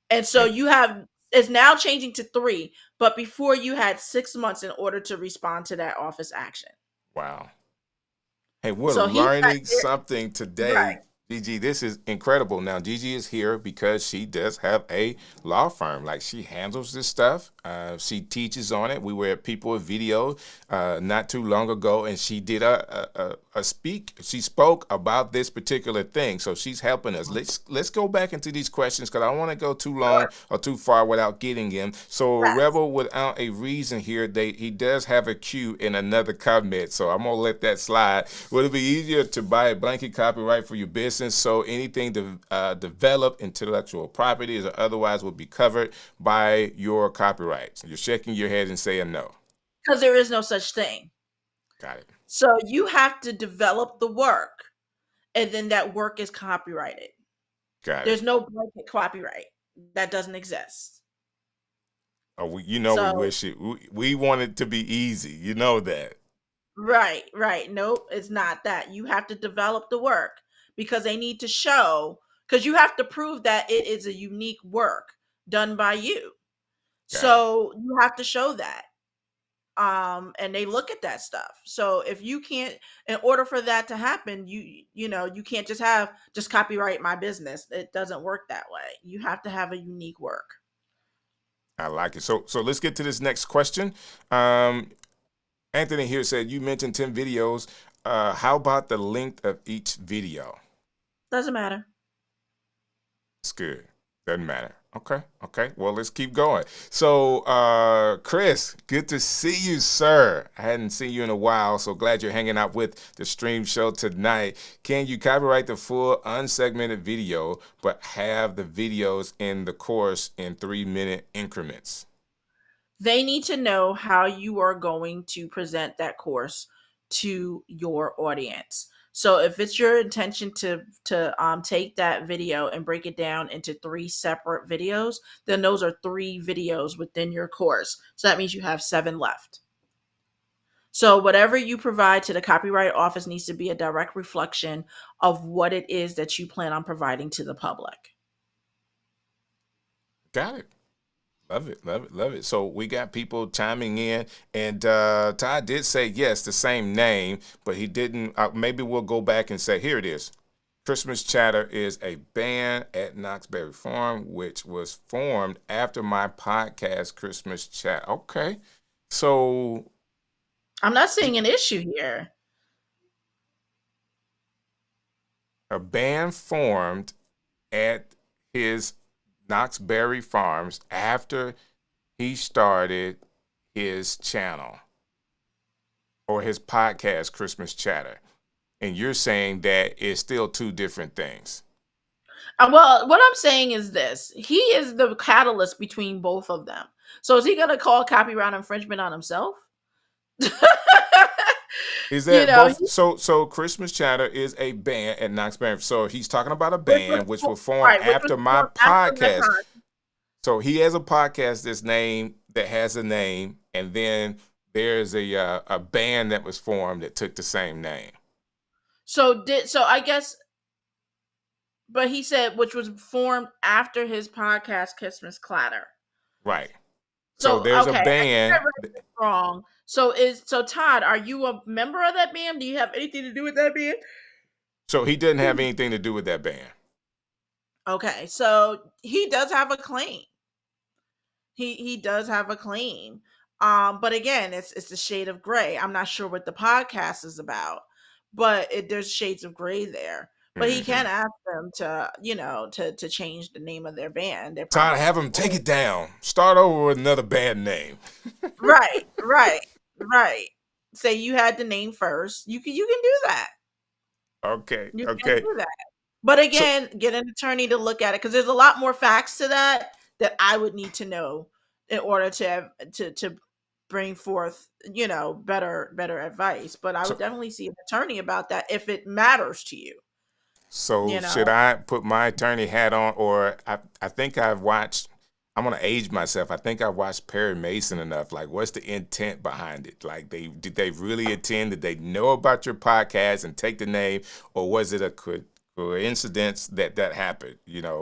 And so And you have, it's now changing to 3, but before you had 6 months in order to respond to that office action. wow. Hey, we're So he got learning there, something right, today. Gigi, this is incredible. Now, Gigi is here because she does have a law firm. Like, she handles this stuff. She teaches on it. We were at People Video not too long ago, and she did she spoke about this particular thing. So she's helping us. Let's go back into these questions because I don't want to go too long sure, or too far without getting them. So yes. Rebel, without a reason here, he does have a Q in another comment. So I'm gonna let that slide. Would it be easier to buy a blanket copyright for your business so anything developed intellectual property or otherwise would be covered by your copyrights? You're shaking your head and saying no. Because there is no such thing. Got it. So you have to develop the work, and then that work is copyrighted. Got it. There's no blanket copyright. That doesn't exist. Oh, we So, wish it. We want it to be easy. You know that. right, right. Nope, it's not that. You have to develop the work because they need to show, because you have to prove that it is a unique work done by you. Got it. So you have to show that. And they look at that stuff. So if you can't, in order for that to happen, you can't just copyright my business. It doesn't work that way. You have to have a unique work. I like it. So let's get to this next question. Um, Anthony here said you mentioned 10 videos. How about the length of each video? Doesn't matter. It's good. Doesn't matter. Okay. Well, let's keep going. So, Chris, good to see you, sir. I hadn't seen you in a while, so glad you're hanging out with the stream show tonight. Can you copyright the full unsegmented video, but have the videos in the course in 3-minute increments? They need to know how you are going to present that course to your audience. So if it's your intention to take that video and break it down into 3 separate videos, then those are 3 videos within your course. So that means you have 7 left. So whatever you provide to the copyright office needs to be a direct reflection of what it is that you plan on providing to the public. Got it. Love it. So we got people chiming in, and Todd did say yes, the same name, but he didn't. Maybe we'll go back and say, here it is. Christmas Chatter is a band at Knoxberry Farm, which was formed after my podcast, Christmas Chat. Okay. So I'm not seeing an issue here. a band formed at his Knoxberry Farms after he started his channel or his podcast, Christmas Chatter. And you're saying that it's still 2 different things. Well, what I'm saying is this: he is the catalyst between both of them. So is he going to call copyright infringement on himself? Is that both? So Christmas Chatter is a band at Knoxberry. So he's talking about a band which was formed after my podcast. So he has a podcast that has a name, and then there's a band that was formed that took the same name. So I guess, but he said which was formed after his podcast, Christmas Clatter. Right. So there's a band. I read it wrong. So Todd, are you a member of that band? Do you have anything to do with that band? So he didn't have anything to do with that band. Okay, so he does have a claim. He does have a claim. But again, it's a shade of gray. I'm not sure what the podcast is about, but there's shades of gray there. But he can ask them to change the name of their band. Todd, have them take it down. Start over with another band name. Right. Say you had the name first. You can do that. Okay. You can do that. But again, get an attorney to look at it because there's a lot more facts to that I would need to know in order to bring forth, better advice. But I would definitely see an attorney about that if it matters to you. So should I put my attorney hat on, or I think I've watched, I'm going to age myself. I think I watched Perry Mason enough. Like, what's the intent behind it? Like, did they really intend? Did they know about your podcast and take the name, or was it a coincidence that happened?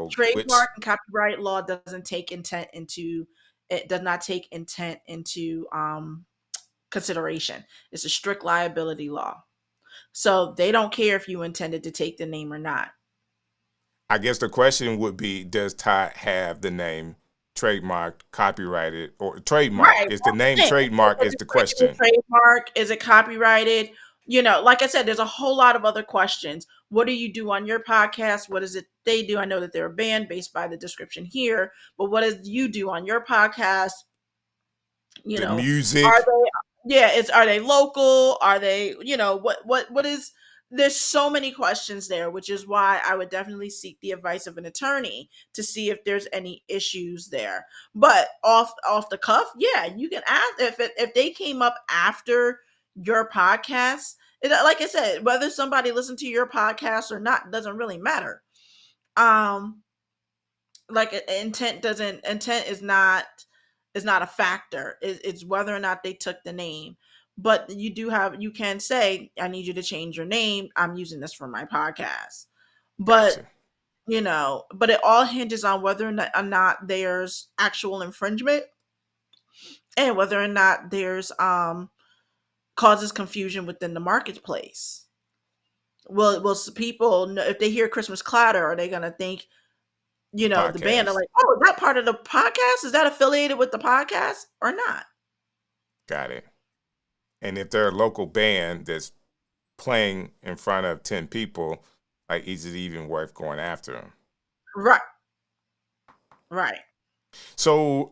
Trademark and copyright law does not take intent into consideration. It's a strict liability law. So they don't care if you intended to take the name or not. I guess the question would be, does Todd have the name trademarked, copyrighted, or trademark? Right. Is the name trademark is the question. Trademark, is it copyrighted? Like I said, there's a whole lot of other questions. What do you do on your podcast? What is it they do? I know that they're a band based by the description here, but what do you do on your podcast? The music. Are they local? Are they, what is, there's so many questions there, which is why I would definitely seek the advice of an attorney to see if there's any issues there. But off the cuff, you can ask if they came up after your podcast. Like I said, whether somebody listened to your podcast or not doesn't really matter. Like intent is not a factor. It's whether or not they took the name. But you can say, I need you to change your name. I'm using this for my podcast. But, Gotcha. But it all hinges on whether or not there's actual infringement and whether or not there's causes confusion within the marketplace. Will people know, if they hear Christmas Clatter, are they going to think, podcast. The band are like, oh, is that part of the podcast? Is that affiliated with the podcast or not? Got it. And if they're a local band that's playing in front of 10 people, like, is it even worth going after them? Right. So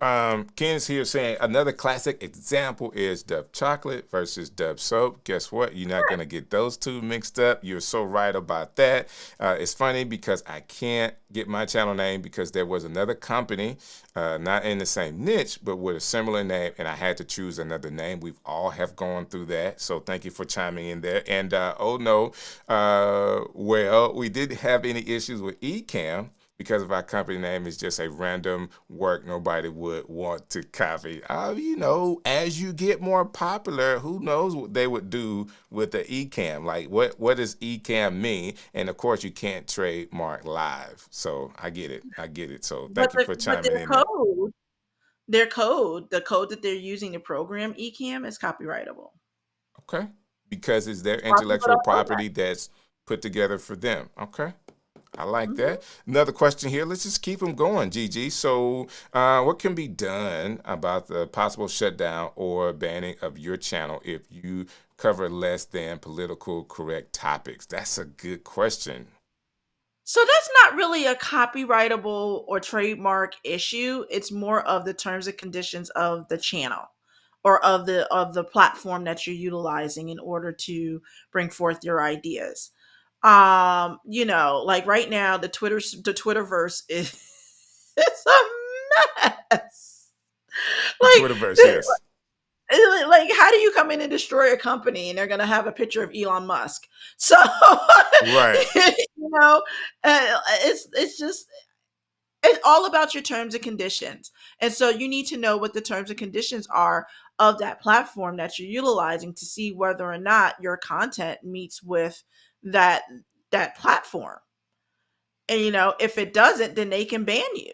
Ken's here saying another classic example is Dove chocolate versus Dove soap. Guess what? You're not going to get those two mixed up. You're so right about that. It's funny because I can't get my channel name because there was another company, not in the same niche, but with a similar name, and I had to choose another name. We've all have gone through that. So thank you for chiming in there. And oh no, well, we didn't have any issues with Ecamm because of our company name is just a random work nobody would want to copy. As you get more popular, who knows what they would do with the Ecamm? Like, what does Ecamm mean? And of course, you can't trademark live. So I get it. So thank you for But chiming in there. the code that they're using to program Ecamm is copyrightable. Okay, because it's their A lot of people intellectual don't know that. property that's put together for them. Okay. I like Mhm. that. Another question here. Let's just keep them going, Gigi. So, what can be done about the possible shutdown or banning of your channel if you cover less than political correct topics? That's a good question. So that's not really a copyrightable or trademark issue. It's more of the terms and conditions of the channel or of the platform that you're utilizing in order to bring forth your ideas. Like right now the Twitterverse is it's a mess. The Like Twitterverse, yes. how do you come in and destroy a company and they're going to have a picture of Elon Musk? So Right. you know, it's just it's all about your terms and conditions. And so you need to know what the terms and conditions are of that platform that you're utilizing to see whether or not your content meets with that that platform. And if it doesn't, then they can ban you.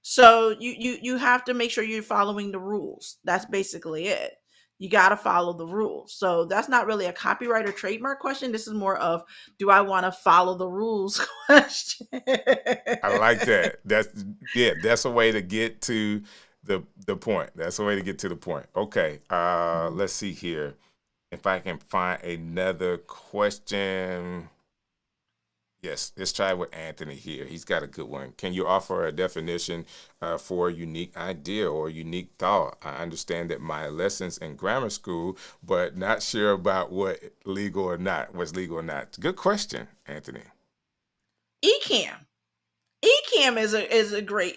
So you have to make sure you're following the rules. That's basically it. You got to follow the rules. So that's not really a copyright or trademark question. This is more of, do I want to follow the rules question. I like that. That's a way to get to the point. That's a way to get to the point. Okay. Let's see here. If I can find another question. Yes, let's try with Anthony here. He's got a good one. Can you offer a definition for a unique idea or unique thought? I understand that my lessons in grammar school, but not sure about what's legal or not. Good question, Anthony. Ecamm. Ecamm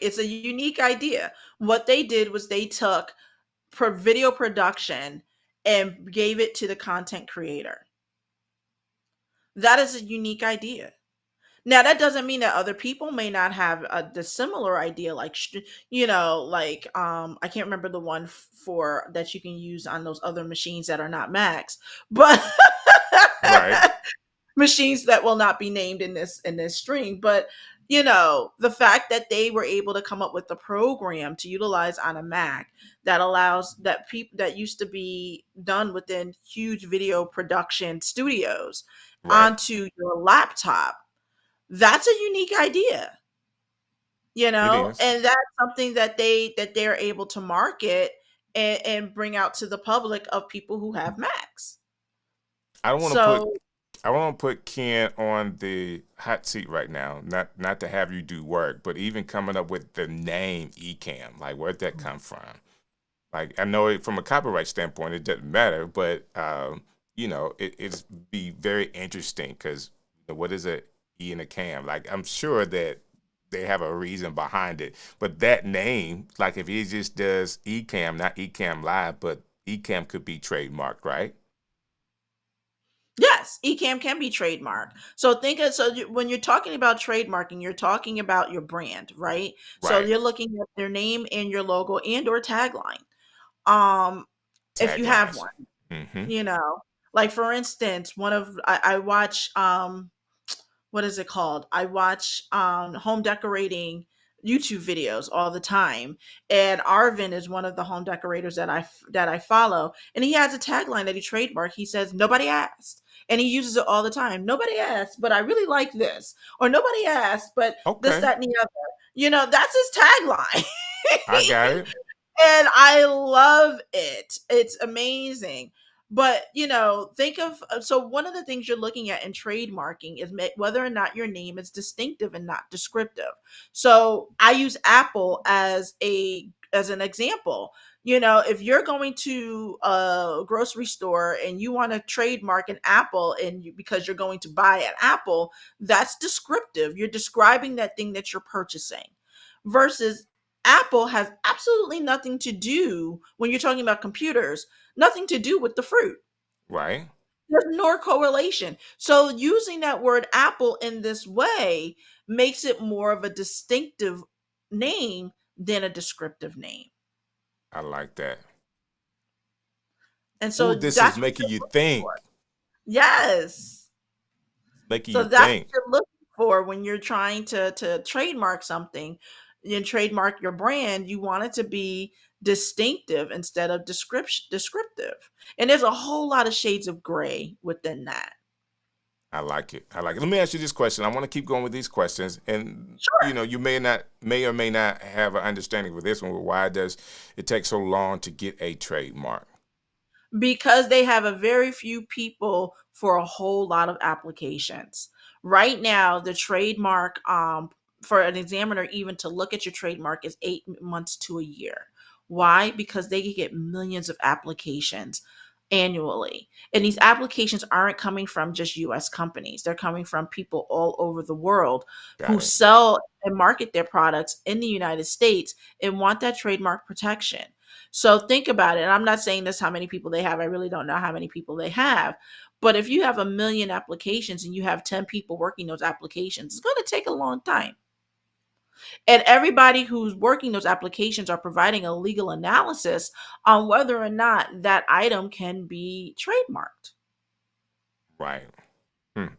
it's a unique idea. What they did was they took video production and gave it to the content creator. That is a unique idea. Now that doesn't mean that other people may not have the similar idea, like I can't remember the one for that you can use on those other machines that are not Macs, but Right. machines that will not be named in this stream. But the fact that they were able to come up with the program to utilize on a Mac that allows that people that used to be done within huge video production studios Right. onto your laptop, that's a unique idea, It is. and that's something that they're able to market and bring out to the public of people who have Macs. I don't want to put So I want to put Ken on the hot seat right now. Not to have you do work, but even coming up with the name Ecamm, like where'd that come from? Like I know it, from a copyright standpoint, it doesn't matter, but it's be very interesting because what is a E and a cam? Like I'm sure that they have a reason behind it, but that name, like if he just does Ecamm, not Ecamm Live, but Ecamm could be trademarked, right? yes, Ecamm can be trademarked. So when you're talking about trademarking, you're talking about your brand, right? So Right. you're looking at their name and your logo and or tagline. Um, if you have Taglines. one, Mm-hmm. you know, like for instance, I watch what is it called? I watch home decorating YouTube videos all the time, and Arvin is one of the home decorators that I follow, and he has a tagline that he trademarked. He says, "Nobody asked," and he uses it all the time. Nobody asked, but I really like this, or nobody asked, but this, Okay, that, and the other. That's his tagline. I got it. And I love it. It's amazing. But think of so one of the things you're looking at in trademarking is whether or not your name is distinctive and not descriptive. So I use Apple as an example. If you're going to a grocery store and you want to trademark an apple because you're going to buy an apple, that's descriptive. You're describing that thing that you're purchasing. Versus Apple has absolutely nothing to do, when you're talking about computers, nothing to do with the fruit. Right. There's no correlation. So using that word apple in this way makes it more of a distinctive name than a descriptive name. I like that. And Ooh, so this is that's what making you're you looking for. think. Yes. It's making So you that's what think. you're looking for when you're trying to trademark something. You trademark your brand, you want it to be distinctive instead of descriptive. And there's a whole lot of shades of gray within that. I like it. I like it. Let me ask you this question. I want to keep going with these questions, and Sure. you may or may not have an understanding with this one. Why does it take so long to get a trademark? Because they have a very few people for a whole lot of applications. Right now, the trademark for an examiner even to look at your trademark is 8 months to a year. Why? Because they can get millions of applications annually. And these applications aren't coming from just US companies. They're coming from people all over the world who Got it. sell and market their products in the United States and want that trademark protection. So think about it. And I'm not saying this how many people they have. I really don't know how many people they have. But if you have a million applications and you have 10 people working those applications, it's going to take a long time. And everybody who's working those applications are providing a legal analysis on whether or not that item can be trademarked. Right.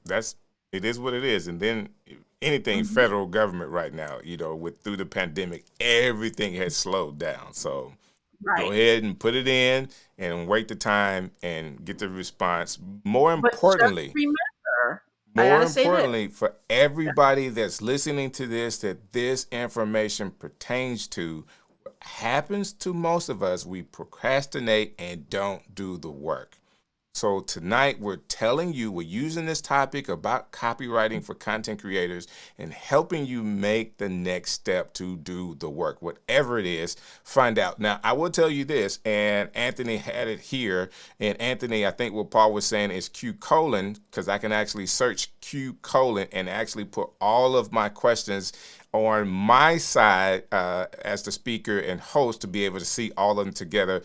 That's it is what it is. And then anything Mhm. federal government right now, with through the pandemic, everything has slowed down. So go Right. ahead and put it in and wait the time and get the response. More But just importantly, remember, I got More to say this. importantly, for everybody that's listening to this, that this information pertains to, what happens to most of us, we procrastinate and don't do the work. So tonight we're using this topic about copywriting for content creators and helping you make the next step to do the work, whatever it is, find out. Now, I will tell you this, and Anthony had it here. And Anthony, I think what Paul was saying is Q colon, because I can actually search Q colon and actually put all of my questions on my side as the speaker and host to be able to see all of them together.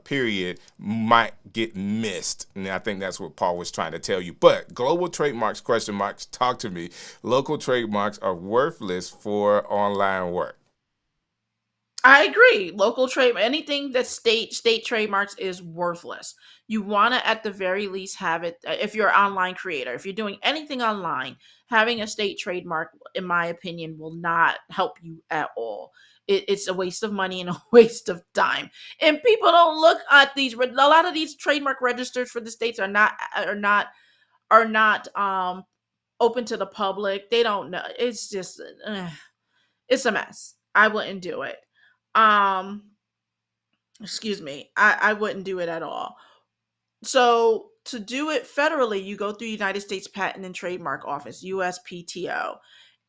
Period might get missed. And I think that's what Paul was trying to tell you. But global trademarks, question marks, talk to me. Local trademarks are worthless for online work. I agree. Local trade, anything that state trademarks is worthless. You want to at the very least have it if you're an online creator. If you're doing anything online, having a state trademark, in my opinion, will not help you at all. It's a waste of money and a waste of time. And people don't look at these. A lot of these trademark registers for the states are not open to the public. They don't know. It's just it's a mess. I wouldn't do it. Um, excuse me. I wouldn't do it at all. So to do it federally, you go through United States Patent and Trademark Office, USPTO,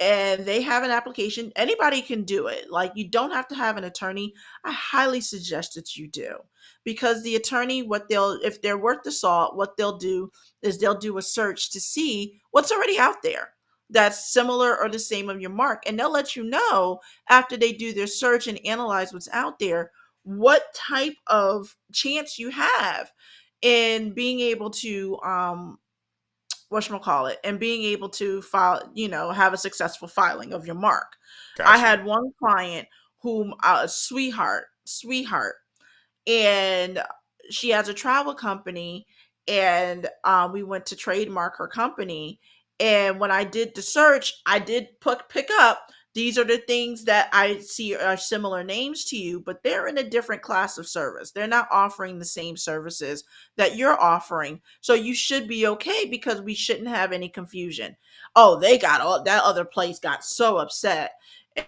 and they have an application. Anybody can do it. Like you don't have to have an attorney. I highly suggest that you do because the attorney, if they're worth the salt, what they'll do is they'll do a search to see what's already out there that's similar or the same of your mark, and they'll let you know after they do their search and analyze what's out there what type of chance you have in being able to whatchamacallit and being able to file, have a successful filing of your mark. I Got you. had one client whom a sweetheart, and she has a travel company, and we went to trademark her company. And when I did the search, I did pick up, these are the things that I see are similar names to you, but they're in a different class of service. They're not offering the same services that you're offering, so you should be okay because we shouldn't have any confusion. Oh, they got all that other place got so upset.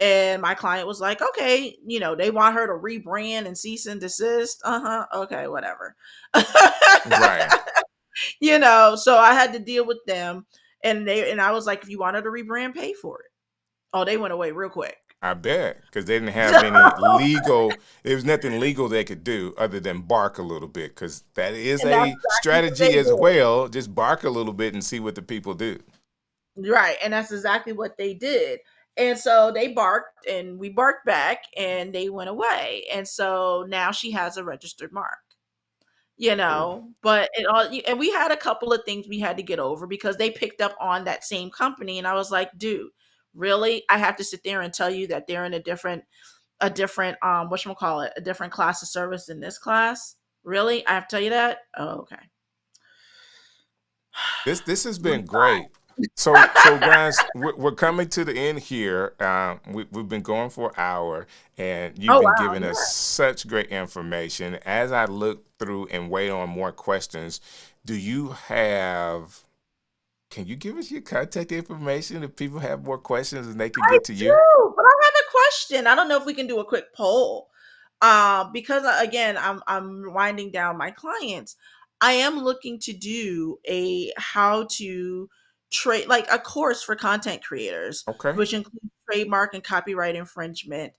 And my client was like, okay, they want her to rebrand and cease and desist. Okay, whatever. Right. So I had to deal with them. And I was like, if you wanted to rebrand, pay for it. Oh, they went away real quick. I bet, because they didn't have any legal. There was nothing legal they could do other than bark a little bit, because that is And that's a exactly what they strategy as did. well. Just bark a little bit and see what the people do. Right. And that's exactly what they did. And so they barked and we barked back and they went away. And so now she has a registered mark. Cool. But it all, and we had a couple of things we had to get over because they picked up on that same company. And I was like, dude, really? I have to sit there and tell you that they're in a different whatchamacallit, a different class of service than this class? Really? I have to tell you that? Oh, okay. This has I'm been great. So guys, we're coming to the end here. We've been going for an hour, and you've Oh been wow, giving us yeah. such great information. As I look through and wait on more questions, do you have? Can you give us your contact information if people have more questions and they can I get to you? do, but I have a question. I don't know if we can do a quick poll. Because again, I'm winding down my clients. I am looking to do a how to trade like a course for content creators, Okay. which includes trademark and copyright infringement,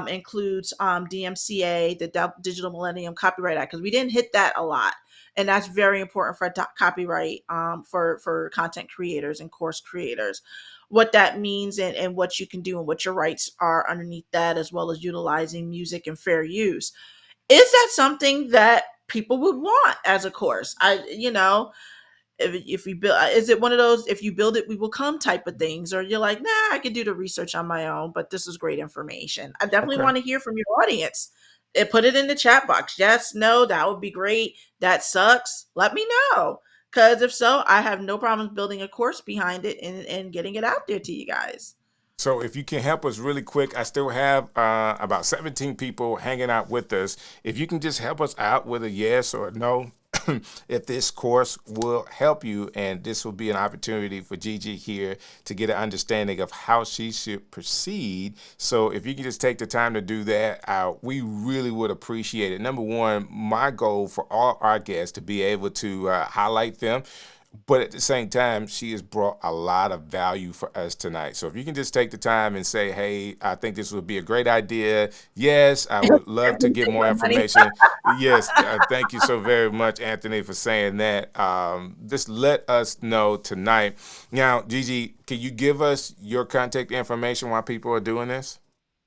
includes DMCA, the Digital Millennium Copyright Act, because we didn't hit that a lot. And that's very important for copyright for content creators and course creators, what that means and what you can do and what your rights are underneath that, as well as utilizing music and fair use. Is that something that people would want as a course? If we build, is it one of those, if you build it we will come type of things, or you're like, nah, I could do the research on my own, but this is great information? I definitely Okay. want to hear from your audience. Put it in the chat box. Yes, no, that would be great. That sucks. Let me know. Because if so, I have no problems building a course behind it and getting it out there to you guys. So if you can help us really quick, I still have about 17 people hanging out with us. If you can just help us out with a yes or a no, if this course will help you, and this will be an opportunity for Gigi here to get an understanding of how she should proceed. So if you can just take the time to do that, we really would appreciate it. Number one, my goal for all our guests to be able to highlight them, but at the same time, she has brought a lot of value for us tonight. So if you can just take the time and say, hey, I think this would be a great idea. Yes, I would love to get Take more my money. information. Yes, thank you so very much, Anthony, for saying that. Just let us know tonight. Now, Gigi, can you give us your contact information while people are doing this?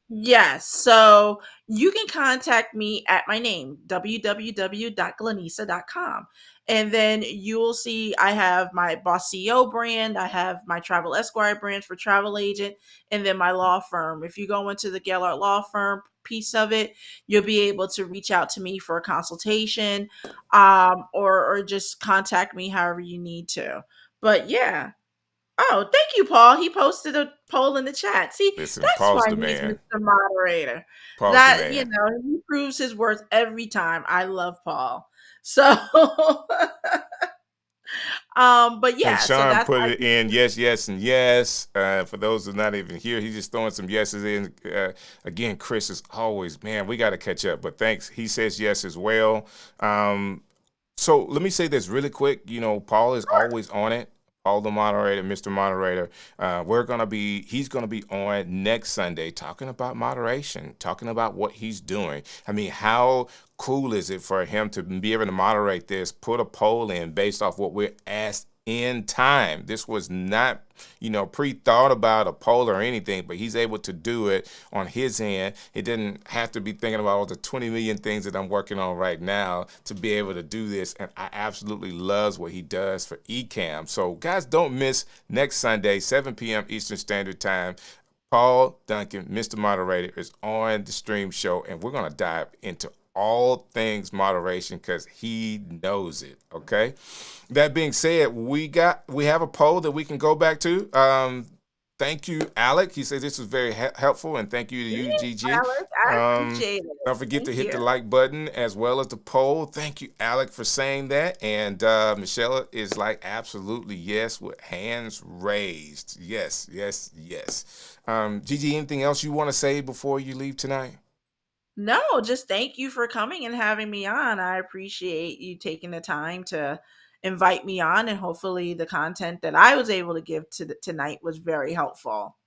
Yes. So you can contact me at my name, www.glinnesa.com. And then you will see I have my Boss CEO brand, I have my Travel Esquire brand for travel agent, and then my law firm. If you go into the Gaylord Law Firm piece of it, you'll be able to reach out to me for a consultation, or just contact me however you need to. But yeah, oh, thank you, Paul. He posted a poll in the chat. See, Listen, that's Paul's why the he's man. Mr. Moderator. Paul's the That, man. he proves his worth every time. I love Paul. So, but And yeah, so Sean that's put how it you, in yes, yes, and yes. For those who are not even here, he's just throwing some yeses in. Again, Chris is always, man, we got to catch up. But thanks. He says yes as well. Um, so let me say this really quick. Paul is always on it. Paul the moderator, Mr. Moderator. He's gonna be on next Sunday talking about moderation, talking about what he's doing. I mean, how cool is it for him to be able to moderate this, put a poll in based off what we're asked in time? This was not, pre-thought about a poll or anything, but he's able to do it on his end. He didn't have to be thinking about all the 20 million things that I'm working on right now to be able to do this. And I absolutely loves what he does for eCam. So guys, don't miss next Sunday, 7 p.m. Eastern Standard Time. Paul Duncan, Mr. Moderator, is on the stream show, and we're going to dive into all things moderation because he knows it. Okay. That being said, we have a poll that we can go back to. Thank you, Alec. He says this was very helpful, and thank you to you, Thanks, Gigi. Alex. I appreciate Don't it. forget to Thank hit the you. like button as well as the poll. Thank you, Alec, for saying that. And Michelle is like, absolutely yes, with hands raised. Yes, yes, yes. Gigi, anything else you want to say before you leave tonight? No, just thank you for coming and having me on. I appreciate you taking the time to invite me on, and hopefully the content that I was able to give tonight was very helpful.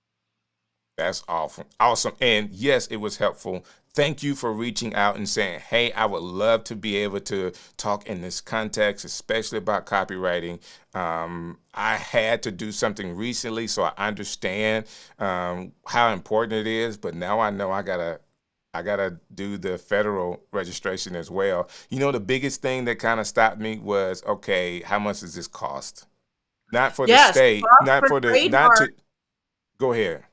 That's awesome. Awesome. And yes, it was helpful. Thank you for reaching out and saying, hey, I would love to be able to talk in this context, especially about copywriting. I had to do something recently, so I understand how important it is. But now I know I gotta do the federal registration as well. You know, the biggest thing that kind of stopped me was, okay, how much does this cost? Not for the Yes, state, not for for the, not trademark. to, go ahead.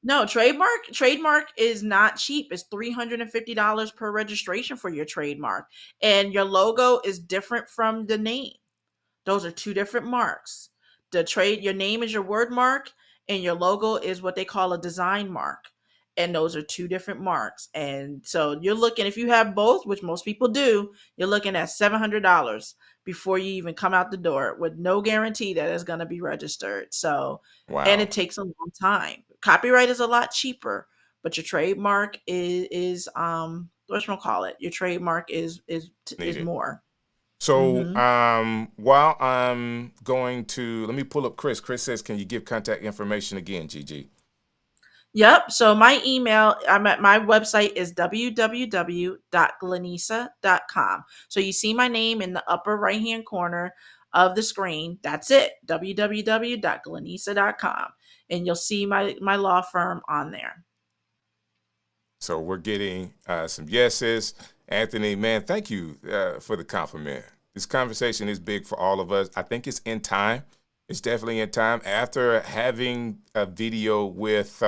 No, trademark is not cheap. It's $350 per registration for your trademark. And your logo is different from the name. Those are two different marks. Your name is your word mark, and your logo is what they call a design mark. And those are two different marks. And so you're looking, if you have both, which most people do, you're looking at $700 before you even come out the door, with no guarantee that it's going to be registered. So, and Wow. it takes a long time. Copyright is a lot cheaper, but your trademark is what you call it. Your trademark is Needed. more. So Hmm. while I'm going to, let me pull up Chris. Chris says, can you give contact information again, Gigi? Yep. So my website is www.glinnesa.com. So you see my name in the upper right hand corner of the screen. That's it. www.glinnesa.com. And you'll see my law firm on there. So we're getting some yeses. Anthony, man, thank you for the compliment. This conversation is big for all of us. I think it's in time. It's definitely in time. After having a video with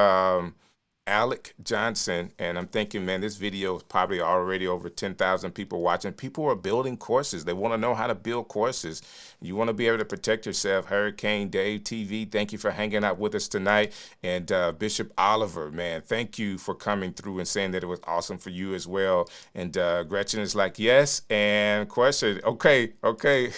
Alec Johnson, and I'm thinking, man, this video is probably already over 10,000 people watching. People are building courses. They want to know how to build courses. You want to be able to protect yourself. Hurricane Dave TV, thank you for hanging out with us tonight. And Bishop Oliver, man, thank you for coming through and saying that it was awesome for you as well. And Gretchen is like, yes. And question, okay, okay.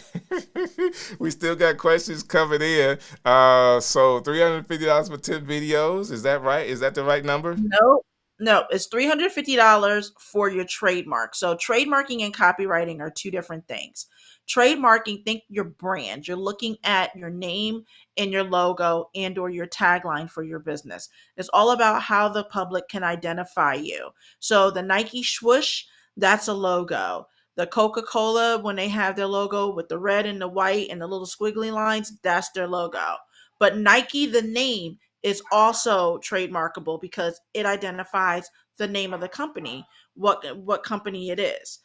We still got questions coming in. So $350 for 10 videos. Is that right? Is that the right number? No, no, it's $350 for your trademark. So trademarking and copywriting are two different things. Trademarking, think your brand. You're looking at your name and your logo and or your tagline for your business. It's all about how the public can identify you. So the Nike swoosh, that's a logo. The Coca-Cola, when they have their logo with the red and the white and the little squiggly lines, that's their logo. But Nike, the name, is also trademarkable because it identifies the name of the company, what company it is.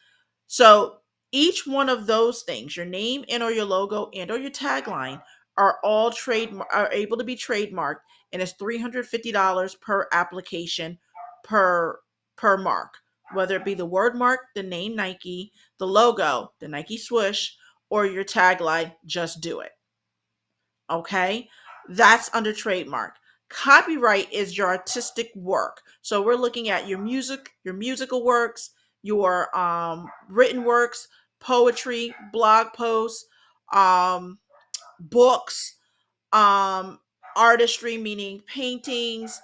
So each one of those things, your name and or your logo and or your tagline, are able to be trademarked, and it's $350 per application per per mark, whether it be the word mark, the name Nike, the logo, the Nike swoosh, or your tagline, just do it. Okay, that's under trademark. Copyright is your artistic work. So we're looking at your music, your musical works, your written works, poetry, blog posts, um, books, um, artistry, meaning paintings,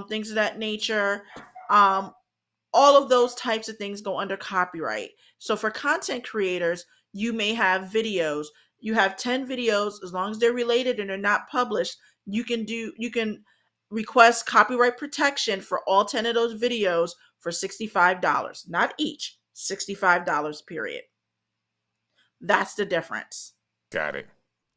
things of that nature. Um, all of those types of things go under copyright. So for content creators, you may have videos. You have 10 videos, as long as they're related and they're not published, you can request copyright protection for all 10 of those videos for $65. Not each, $65 period. That's the difference. Got it.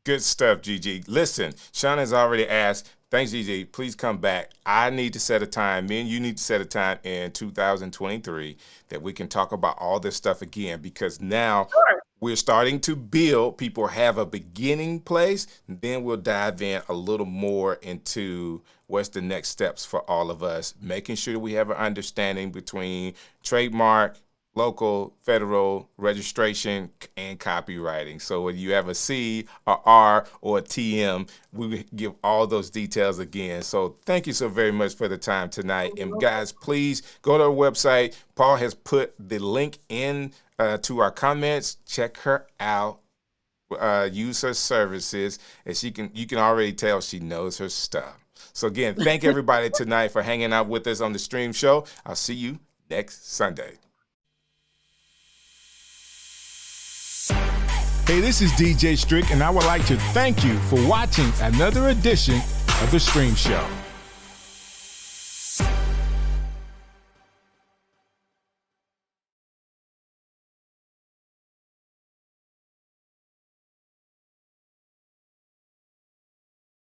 Good stuff, Gigi. Listen, Sean has already asked. Thanks, Gigi. Please come back. I need to set a time. Me and you need to set a time in 2023 that we can talk about all this stuff again, because now Sure. we're starting to build. People have a beginning place. And then we'll dive in a little more into what's the next steps for all of us, making sure we have an understanding between trademark, local, federal, registration, and copywriting. So when you have a C, a R, or a TM, we give all those details again. So thank you so very much for the time tonight. And guys, please go to our website. Paul has put the link in to our comments. Check her out. Use her services, and you can already tell she knows her stuff. So again, thank everybody tonight for hanging out with us on the stream show. I'll see you next Sunday. Hey, this is DJ Strick, and I would like to thank you for watching another edition of The Stream Show.